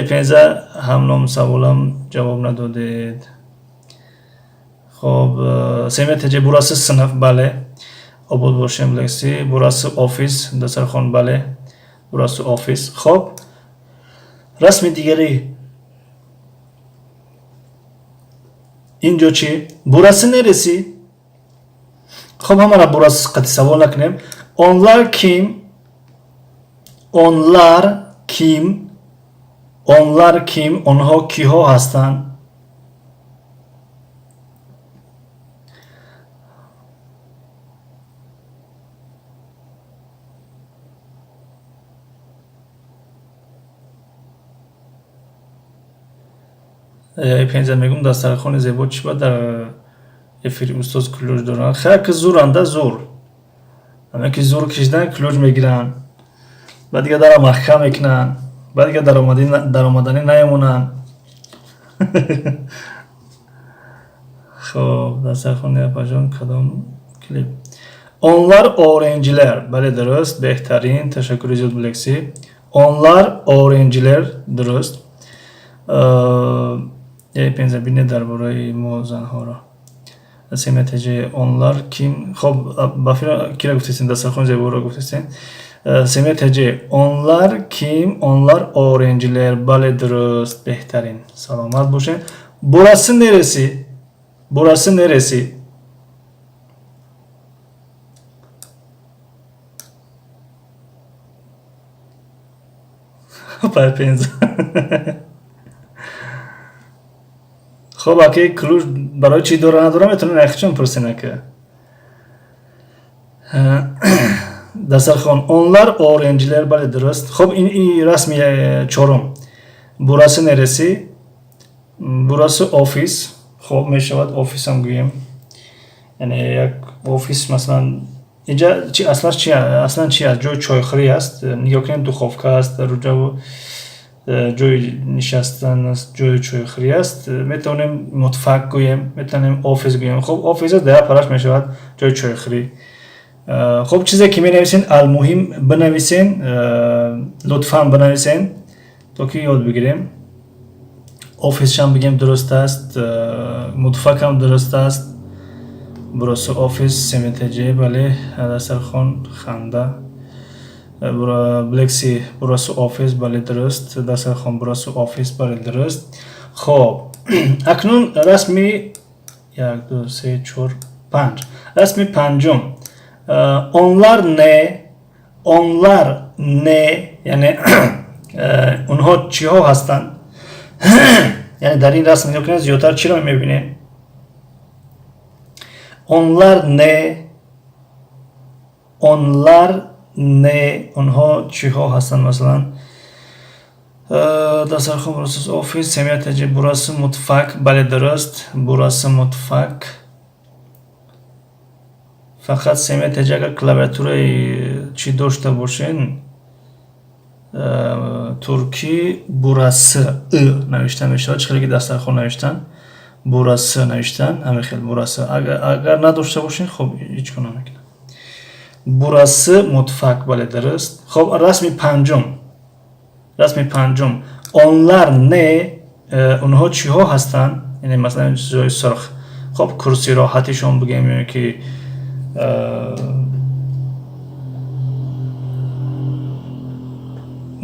пенза ҳамном саволам ҷавоб надодед. хуб семетаҷе бурасы синф. бале obod boshem лекси. Burası ofis. Dasarxon bale. Burası ofis. Xo'p. Rasmi digari. اینجا چی؟ burası neresi؟ خب همارا burası قطعی سوال نکنیم. Onlar kim? Onlar kim? Onlar kim? Onha kiho هستند؟ پنجم میگم دسترخوان زیبا چی بود در افیر استاد کلوج دارن خیلی که زورن ده زور همه که زور کشیدن کلوج میگیرن بعد دیگه در محکم میکنن بعد دیگه در آمدنی نیمونن خب دسترخوان پاجان کدام کلیپ Onlar öğrenciler. Böyle dürüst. Behterin. Teşekkür ediyoruz bu leksi. Onlar öğrenciler. Dürüst. یه پنجابی درباره موزن ها را سمتجه onlar kim خب بافینا کی را گفتین دسترخوان زیبا را گفتین سمتجه onlar kim onlar öğrenciler bale درست بهترین سلامت باشین burası neresi burası neresi پای پنج خب اگه کلوش برای چی داره نداره میتونه نخچون پرسینه که دسترخوان onlar öğrenciler bale درست خب این رسمی چهارم burası neresi burası ofis خب میشود ofis هم گوییم یعنی یک ofis مثلا اینجا چی اصلا چی است جای چایخوری است نگاه کنیم دخوفکه است روجا جای نشستن است جای چایخوری است میتونیم مطفق گوییم میتونیم office گوییم خب office ده پراش میشود جای چایخوری خب چیزی که می نویسین المهم بنویسین لطفاً بنویسین تا که یاد بگیریم office شم بگیم درست است مطفق هم درست است burası ofis سمتجه بله دسترخوان خنده بلکسی burası ofis بله درست دسترخوان burası ofis بله درست خب اکنون رسمی 1 2 3 4 5 رسمی پنجم onlar ne yani اونها چی ها هستند یعنی در این رسم نگاه کنید زیادتر چی رو میبینید onlar ne اونها چی ها هستند مثلا دسترخوان burası ofis semiyeteci burası mutfak بله درست burası mutfak فقط semiyeteci اگر klaviaturayı چی داشته باشین ترکی burası نوشتن میشه چه خیلی دسترخوان نوشتن burası نوشتن همه خیلی burası اگر نداشته باشین خب هیچ گناه نکنه burası mutfak بله درست خب رسمی پنجم onlar ne اونها چی ها هستن یعنی مثلا جای سرخ خب کرسی راحتیشون بگیم که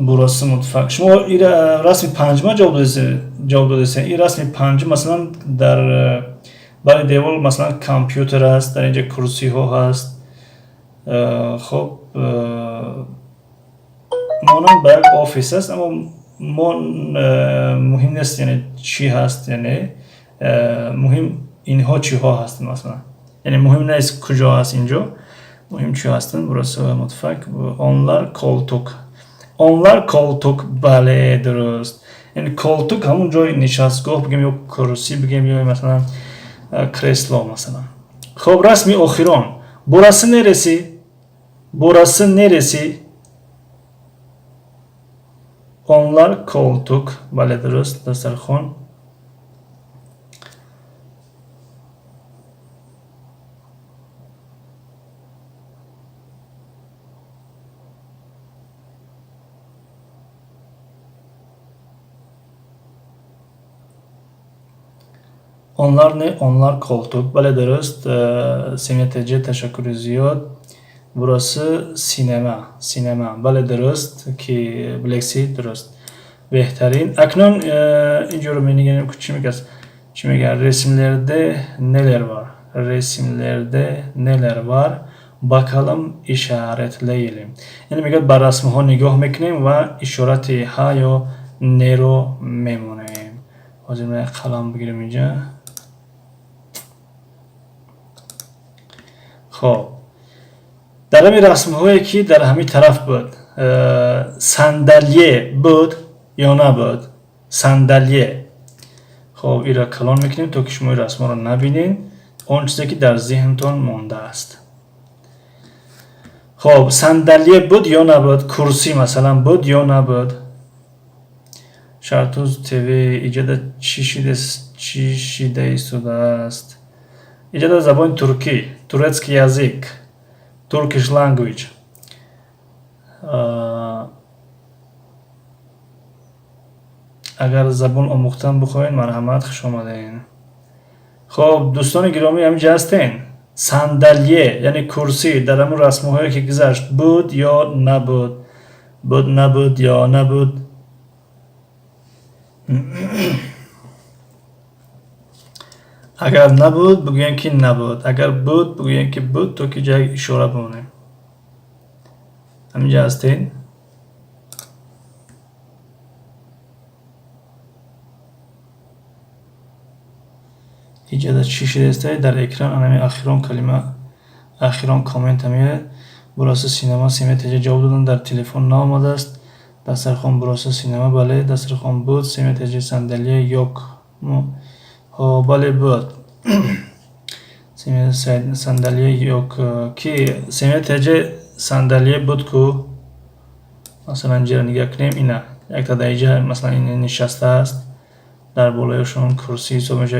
burası mutfak شما این رسمی پنجم جواب دادید این رسمی پنجم مثلا در برای دیوال مثلا کامپیوتر است در اینجا کرسی ها هست خب مانم به یک آفیس است اما مهم نیست یعنی چی هست یعنی مهم اینها چی ها هستن مثلا یعنی مهم نیست کجا هست اینجا مهم چی هستن burası mutfak onlar koltuk bale درست یعنی koltuk همون جای نشستگاه بگیم یا کرسی بگیم یا مثلا کریسلو مثلا خب رسمی آخران burası neresi onlar koltuk bale درست دسترخوان onlar ne onlar koltuk bale درست سمیتجه تشکر زیاد Burası sinema. Bale درست ki bileksin درست. Behterin. Aknon اینجا menügenin küçüğümü kaz. Şimdi gel resimlerde neler var? Resimlerde neler var? Bakalım işaretleyelim. Yani میگه بر رسم ها نگاه میکنیم و اشارت ها یا نه رو میمونیم. حاضر قلم بگیریم اینجا. خب در همین رسم هایی که در همین طرف بود صندلیه بود یا نبود؟ صندلیه. خب این را کلان میکنیم تا که شما این رسم ها رو نبینین. اون چیزی که در ذهنتون مانده است. خب صندلیه بود یا نبود؟ کرسی مثلا بود یا نبود؟ شرطوز تیوی ایجاد چی شیده ایستوده است؟ ایجاد زبان ترکی، ترکیه یازیک، Turkish language. اگر زبان آموختن بخواین مرحمت خوش آمدین. خب دوستان گرامی همینجا هستین. صندلیه یعنی کرسی در همون رسم‌هایی که گذشت بود یا نبود؟ بود نبود یا نبود؟ اگر نبود بگوین که نبود، اگر بود بگوین که بود تو که جای اشاره بمونه. همینجا هستین؟ ایجاد چی شده در اکران انمی اخیران کلمه اخیران کامنت همیه براسه سینما سیمت جواب دادن در تلفن نامده است. دسترخوان براسه سینما بله دسترخوان بود. سیمت صندلی یک بله بود. سیمت صندلی یک کی سیمت صندلی بود کو مثلا اینجا نگاه کنیم اینا یک تا اینجا مثلا این نشسته است در بالایشون کرسی و اینجا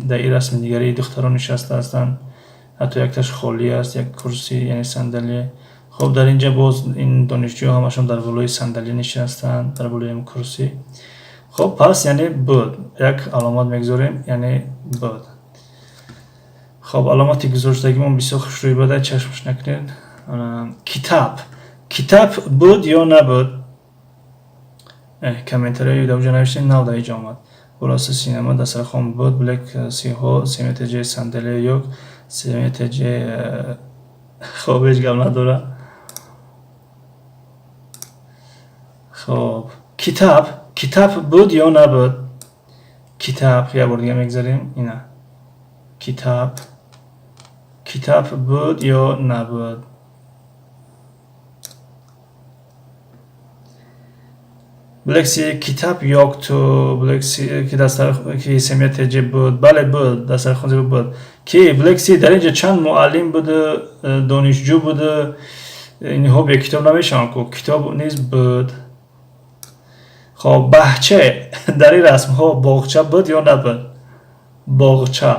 در این رسم دیگری دختران نشسته هستند حتی یک تاش خالی است یک کرسی یعنی صندلی. خب در اینجا باز این دانشجو همشون در بالای صندلی نشستند در بالای کرسی. خب پس یعنی بود یک علامت میگذاریم یعنی بود. خب علامتی گذاشتگیمون بسیار خوش روی بده چشمش نکنید. کتاب بود یا نبود؟ کامنتاری در اونجا نوشتین نو در اینجا آمد. براسه سینما دسترخوان بود بلک سیها سیمت جای صندلی یک سیمت جای خوابش گم نداره. خب کتاب بود یا نبود؟ کتاب یه بار دیگه میگذاریم اینا کتاب بود یا نبود؟ بلکسی کتاب یک تو بلکسی که دستر که سمیت جی بود بله بود دستر خونده بود که بلکسی در اینجا چند معلم بوده دانشجو بوده اینها به کتاب نمیشن که کتاب نیز بود. خب بحچه در این رسم ها باغچه بود یا نبود؟ باغچه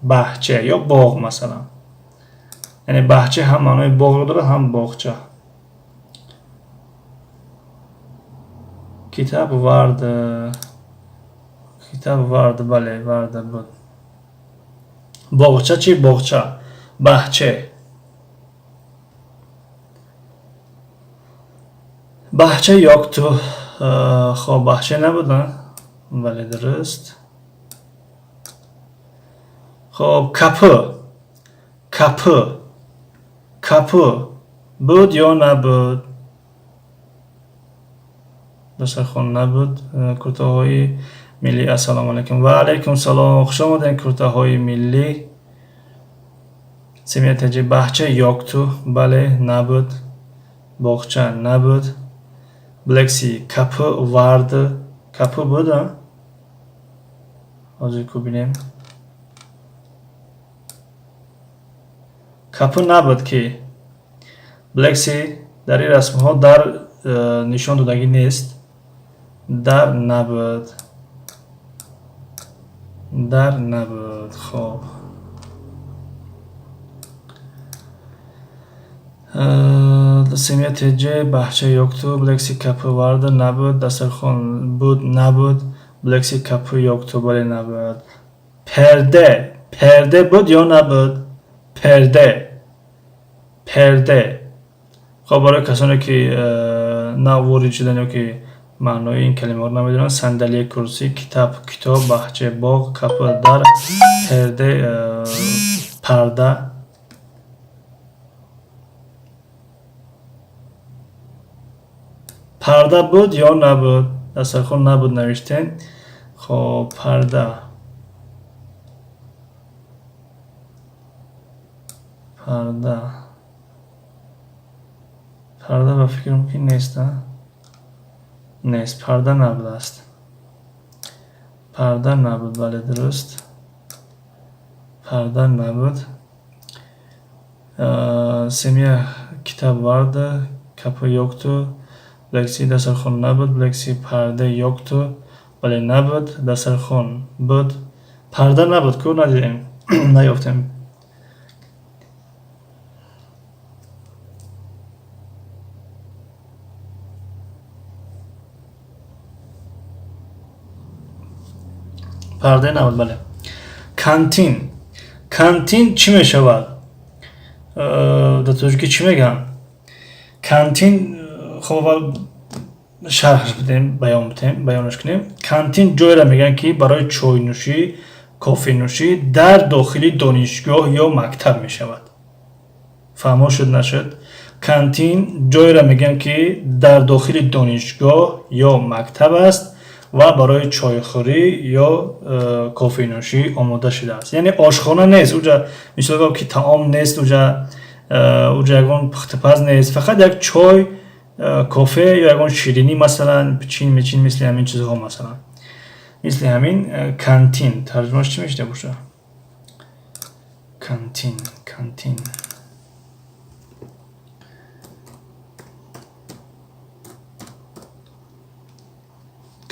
بحچه یا باغ مثلا یعنی بحچه هم معنای باغ رو داره هم باغچه. کتاب وارد بله وارد بود. باغچه چی باغچه بحچه یک تو. خب بحچه نبود بله درست. خب کپو بود یا نبود؟ دسترخوان نبود. کرتاهای ملی السلام علیکم و علیکم سلام خوش آمدین کرتاهای ملی. سمیت جی بحچه یک تو بله نبود. باغچه نبود. بلکسی کپو وارد کپو بود حاضر کو بینیم کپو نبود که بلکسی در این رسم ها در نشان دادگی نیست. در نبود خب سمیت جه بحچه یک تو بلکسی کپو وارد نبود. دسترخوان بود نبود. بلکسی کپو یک تو بله نبود. پرده بود یا نبود؟ پرده. خب برای کسانی که نه وارد شدن یا که معنای این کلمه رو نمیدونن، صندلی، کرسی، کتاب، بخچه، باغ، کپه، در، پرده، پرده. پرده بود یا نبود؟ دسترخوان نبود نوشتین. خب پرده، پرده به فکرم که نیست. نیست، پرده نبود است. پرده نبود، بله درست. پرده نبود. سمیه kitap vardı. Kapı yoktu. Bleksi dasarxon nabud. Bleksi perde yoktu. Bale nabud. Dasarxon bud. Perde nabud. Ko nadidem. Nayoftem. Perde nabud bale. Kantin. Kantin چی می شود؟ در ترکی چی میگن؟ کانتین. خب اول شرح بدیم، بیانش کنیم. کانتین جایی را میگن که برای چای نوشی، کافی نوشی در داخل دانشگاه یا مکتب میشود. فهمو شد نشد؟ کانتین جایی را میگن که در داخل دانشگاه یا مکتب است و برای چایخوری یا کافی نوشی آماده شده است. یعنی آشخانه نیست اونجا، مثل که طعام نیست اونجا یگان پختپز نیست، فقط یک چای، کافه یا یگان شیرینی مثلا پچین مثل همین چیزها، مثلا مثل همین کانتین. ترجمهش چی میشه باشه؟ کانتین.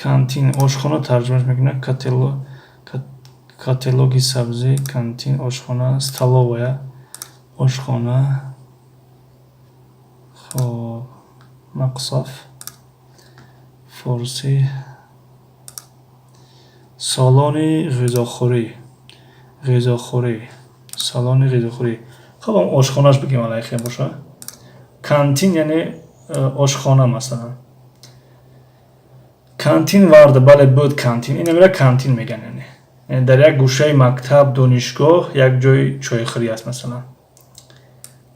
کانتین آشخانه ترجمهش میکنه. کاتالوگی سبزی. کانتین آشخانه. столовая آشخانه. خب مقصف فارسی. سالن غذاخوری. سالن غذاخوری. خب هم آشخانهش بگیم علیه باشه. کانتین یعنی آشخانه مثلا. کانتین وارد، بله بود کانتین. این میره کانتین میگن، یعنی در یک گوشه مکتب، دانشگاه یک جای چایخوری است مثلا.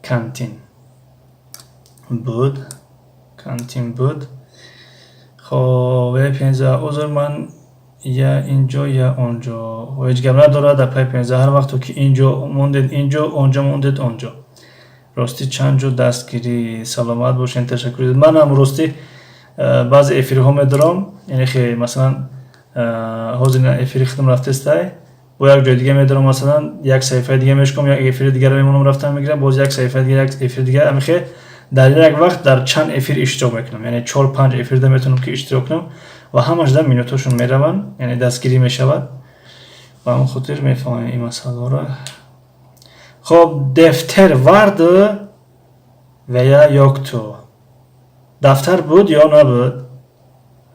کانتین بود. کانتین بود. خب 15 عذر من یا اینجا یا اونجا و هیچ گپ نداره. در پای 15 هر وقت که اینجا موندید اینجا، اونجا موندید اونجا. راستی چند جو دستگیری. سلامت باشین. تشکر. من هم راستی بعضی افیرها میدارم، یعنی خیلی مثلا حاضر افیری خودم رفته استای با یک جای دیگه میدارم، مثلا یک صفحه دیگه میشکم، یک افیر دیگه رو میمونم رفتم میگیرم، باز یک صفحه دیگه، یک افیر دیگه. امیخه در یک وقت در چند افیر اشتراک میکنم، یعنی 4-5 افیر ده میتونم که اشتراک کنم و همش در مینوتاشون میروند، یعنی دستگیری میشود و همون خاطر میفهمم این مسئله را. خب دفتر وارد و یا یوکتو. دفتر بود یا نبود؟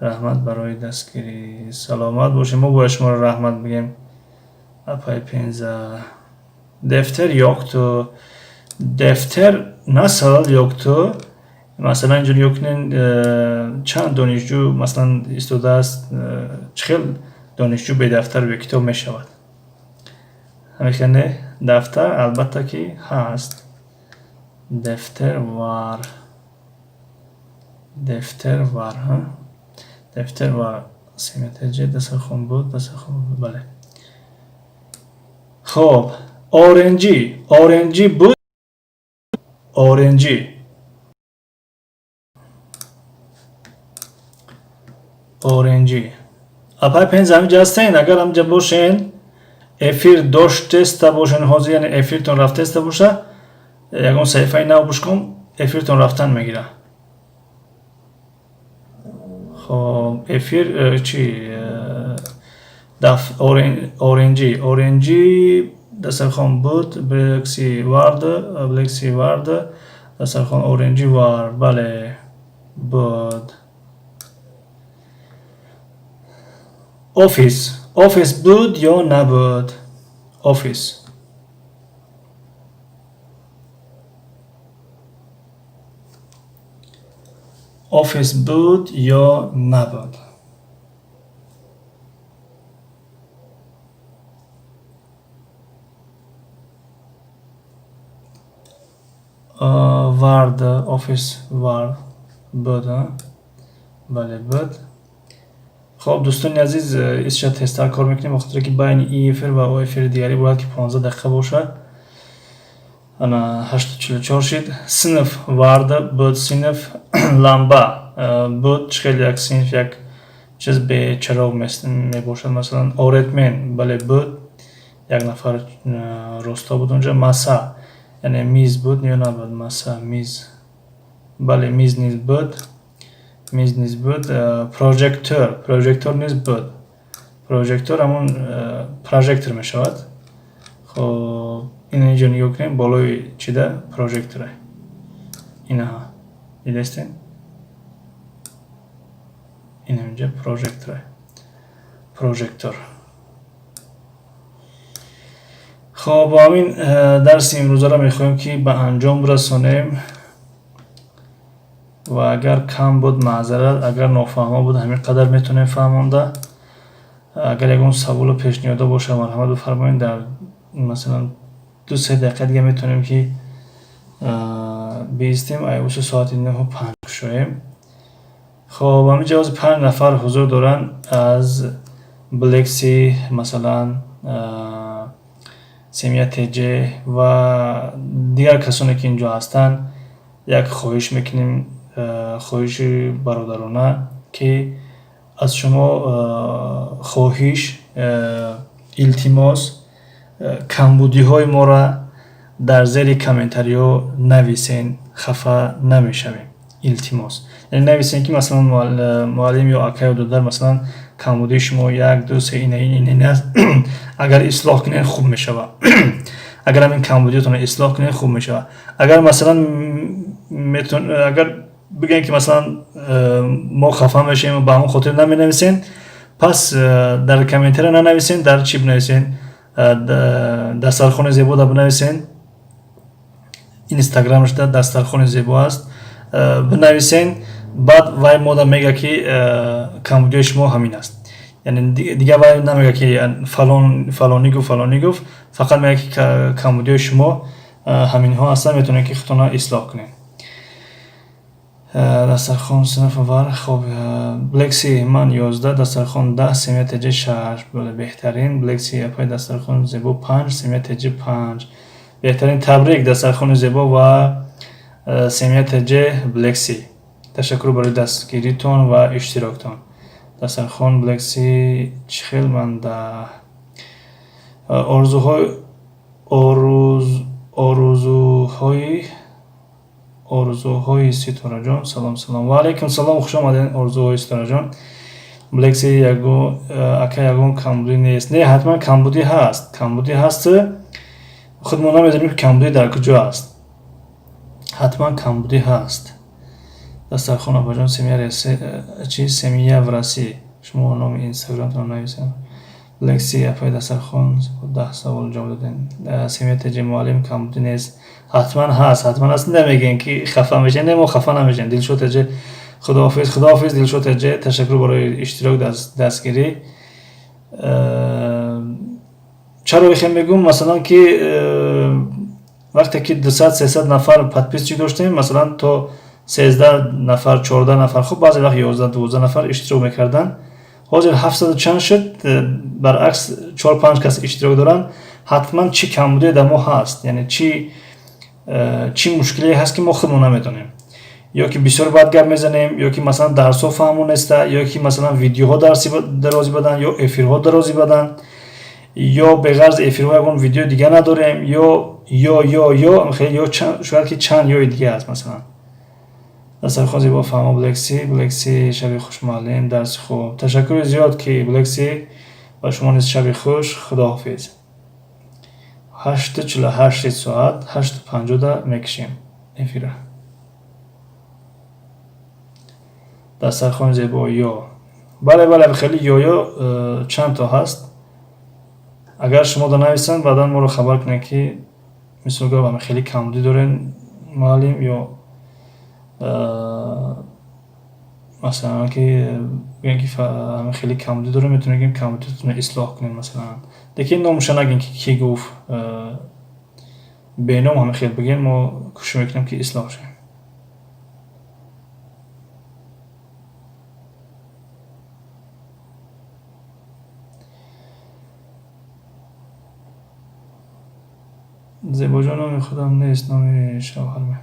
رحمت برای دستگیری. سلامت باشیم. ما با شما رحمت بگیم. اپای 15 دفتر یوکتو. دفتر nasıl yoktu? مثلا اینجا یوکنین چند دانشجو مثلا استوده است، چخیل دانشجو به دفتر و کتاب می شود. همینه دفتر البته که هست. دفتر وار. دفتر وار سیمتجه دسترخوان بود. بله. خب اورنجی بود. اورنجی اپای 5 همینجا هستین. اگر همینجا باشین افیر داشته باشین حاضر، یعنی افیرتون رفته باشه، یکون صحیفه نو بشکم افیرتون رفتن میگیره. خب افیر چی؟ اورنجی دسترخوان بود. بلکسی وارد دسترخوان اورنجی وار. بله بود. ofis بود یا نبود؟ ofis офис буд ё набуд. вард офис вард буд. бале буд. خب دوستان عزیز اینجا تستر کار میکنیم بخاطر که بین این افر و او افر دیگری باید که 15 دقیقه باشه. انا 8:44 شد. صنف وارد بود. صنف لامبا بود. خیلی یک صنف یک چیز به چراغ می باشد. مثلا اوردمن بله بود. یک نفر راستا بود اونجا. مسا یعنی میز بود یا نبود. مسا میز بله میز نیز بود. میز نیز بود. پروژکتور نیز بود. پروژکتور همون پروژکتور می شود. خب این اینجا نگاه کنیم بالای چی ده پروژکتوره اینها دیدستین این اینجا پروژکتور. خب با همین درس امروزه را میخوایم که به انجام برسانیم و اگر کم بود معذرت، اگر نافهمه بود همین قدر میتونیم فهمانده. اگر یکون سوال و پیشنهاد باشه مرحمت بفرمایید. در مثلا 2-3 دقیقه دیگه میتونیم که بیستیم ایوش ساعت 9:05 شویم. خب همین جواز 5 نفر حضور دارن از بلکسی مثلا سمیت جه و دیگر کسانی که اینجا هستن. یک خواهش میکنیم، خواهش برادرانه که از شما خواهش التماس کمبودی های ما را در زیر کامنتاری ها نویسین، خفه نمیشویم. التماس یعنی نویسین که مثلا معلم یا اکای و دادر مثلا کمبودی شما 1-2-3 این است. اگر اصلاح کنین خوب میشود. اگر همین کمبودیتون اصلاح کنین خوب میشود. اگر مثلا اگر بگین که مثلا ما خفه میشیم و با همون خاطر نمی نویسین، پس در کامنتاری ننویسین، در چی بنویسین؟ دسترخوان زیبا بنویسین. اینستاگرامش دسترخوان زیبا است بنویسین. بعد وای مودا میگه که کمبودی شما همین است. یعنی دیگه وای نمیگه که فلانی گفت، فقط میگه که کمبودی شما همین ها هستن، میتونین که خودتون اصلاح کنین. دسترخوان صنف ور. خب بلکسی من 11 دسترخوان 10 سمیت جه 6 بله بهترین. بلکسی اپای دسترخوان زیبا 5 سمیت جه 5 بهترین. تبریک دسترخوان زیبا و سمیت جه بلکسی. تشکر برای دستگیریتون و اشتراکتون. دسترخوان بلکسی چخیل من در آرزوهای ستاره جان. سلام و علیکم سلام، خوش آمدین آرزوهای ستاره جان. بلکسی یگون کمبودی نیست. نه حتما کمبودی هست. خودمون نمیدونیم که کمبودی در کجا است. حتما کمبودی هست. دسترخوان آبا جان سمیه ورسی. شما نام اینستاگرامتون نویسین. بلکسی اپای دسترخوان 10 سوال جواب دادین. سمیت جه معلم کمبودی نیست. حتما هست. نمیگین که خفه میشین. نه ما خفه نمیشین. دلشو تجه خداحافظ دلشو تجه. تشکر برای اشتراک دستگیری. چرا بخیم میگم مثلا که وقتی که 200-300 نفر پادپیس داشتیم مثلا تو 13 نفر 14 نفر خب بعضی وقت 11-12 نفر اشتراک میکردن. حاضر 700 چند شد. برعکس 4-5 کس اشتراک دارن. حتما چی کمبودی در ما هست. یعنی چی مشکلی هست که ما خودمون نمیدونیم. یا که بسیار بد گپ میزنیم، یا که مثلا درس ها فهمون نیست، یا که مثلا ویدیوها درازی بدن، یا افیرها درازی بدن، یا به غرض افیرها یکون ویدیو دیگه نداریم، یا خیلی یا شاید که چند یا دیگه هست. مثلا دسترخوان زیبا فهمو بلکسی شب خوش معلم درس خوب. تشکر زیاد که بلکسی و شما نیز شب خوش. خداحافظ. 8:48 ساعت 8:50 میکشیم افیره. دسترخوان زیبا یا بله خیلی یا چند تا هست. اگر شما دا نویسن بعدا ما رو خبر کنه که مثل گفت همه خیلی کمبودی دارن معلم یا مثلا که بگن که همه خیلی کمبودی داره میتونه بگیم کمبودیتون رو اصلاح کنین مثلا. لیکن نامش نگین که کی گفت به نام همه خیلی بگین ما کوشش میکنیم که اصلاح شه. زیبا جان نام خودم نیست، نام شوهرمه.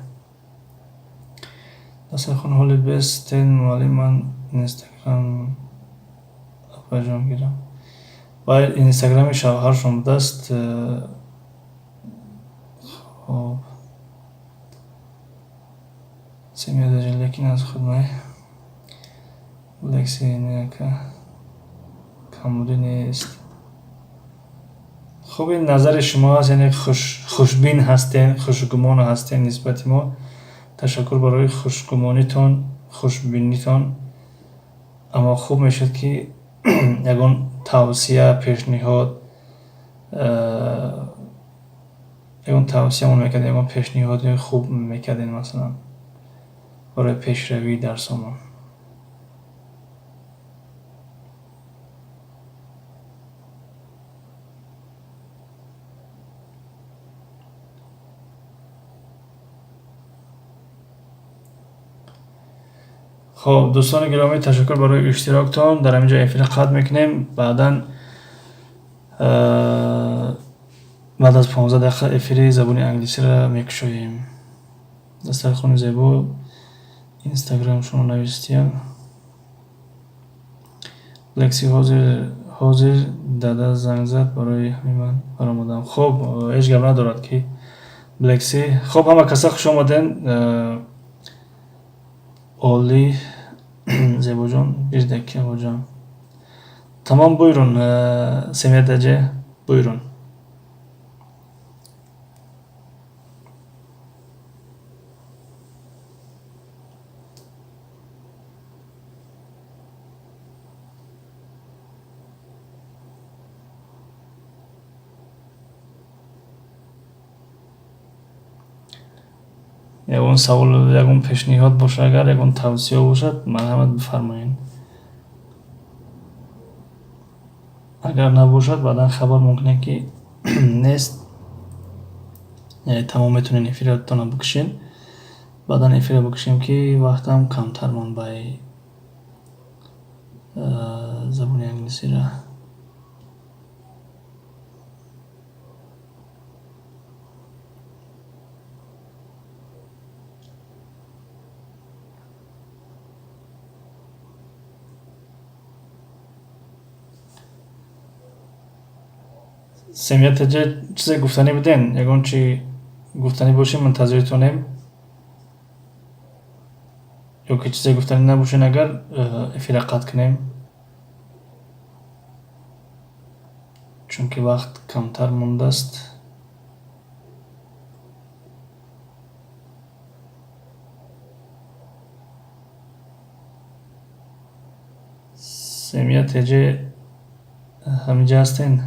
دست خون حال بستین ولی من اینستاگرام اپاجام گیرم و اینستاگرام شوهر شما دست. خب سمیه داجه لیکن از خود مای لکسی اینه که کمودی نیست. خب این نظر شما هست، یعنی خوشبین هستین، خوشگمان هستین نسبت ما. تشکر برای خوشگمانیتون، خوشبینیتون. اما خوب میشد که یگان توصیه، پیشنهاد، یگان توصیه من میکردین، یگان پیشنهاد خوب میکردین مثلا برای پیشروی در سامان. خب دوستان گرامی تشکر برای اشتراکتان. در اینجا افیر قطع میکنیم. بعد از 15 دقیقه افیر زبان انگلیسی را میکشویم. دسترخوان زیبا اینستاگرام شما نوشتیم. لکسی حاضر داده زنگ زد برای من برآمدم. خب هیچ گپ ندارد که بلکسی. خب همه کسا خوش آمدین. عالی زیبا جان 1 دقیقه hocam. Tamam buyurun Semih Ece buyurun. یگون سوال یگون پیشنهاد باشه، اگر یگون توصیه باشد مرحمت بفرمایید. اگر نباشد بعدا خبر ممکنه که نیست. تمام میتونین افیراتتون بکشین. بعدا افیر بکشیم که وقتم کمتر من بای زبان انگلیسی را. سمیت چیزی گفتنی بدین؟ یگون چی گفتنی باشه منتظرتونیم، یا که چیزی گفتنی نباشین اگر افیر قطع کنیم، چون که وقت کمتر مونده است. سمیت همینجا هستین؟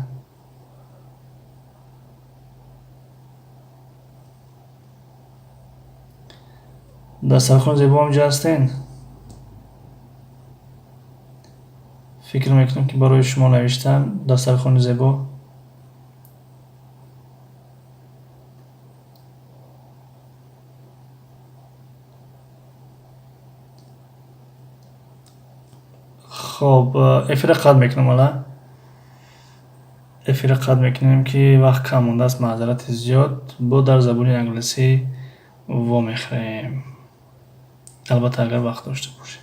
دسترخوان زیبا همینجا هستین؟ فکر میکنم که برای شما نوشتم دسترخوان زیبا. خب افیر قطع میکنم. حالا افیر قطع میکنیم که وقت کم مونده است، معذرت زیاد. با در زبان انگلیسی و میخریم، البته اگر وقت داشته باشه.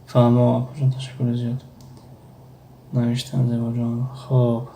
فهمم آقا جان، تشکر زیاد. نوشتم زیبا جان. خب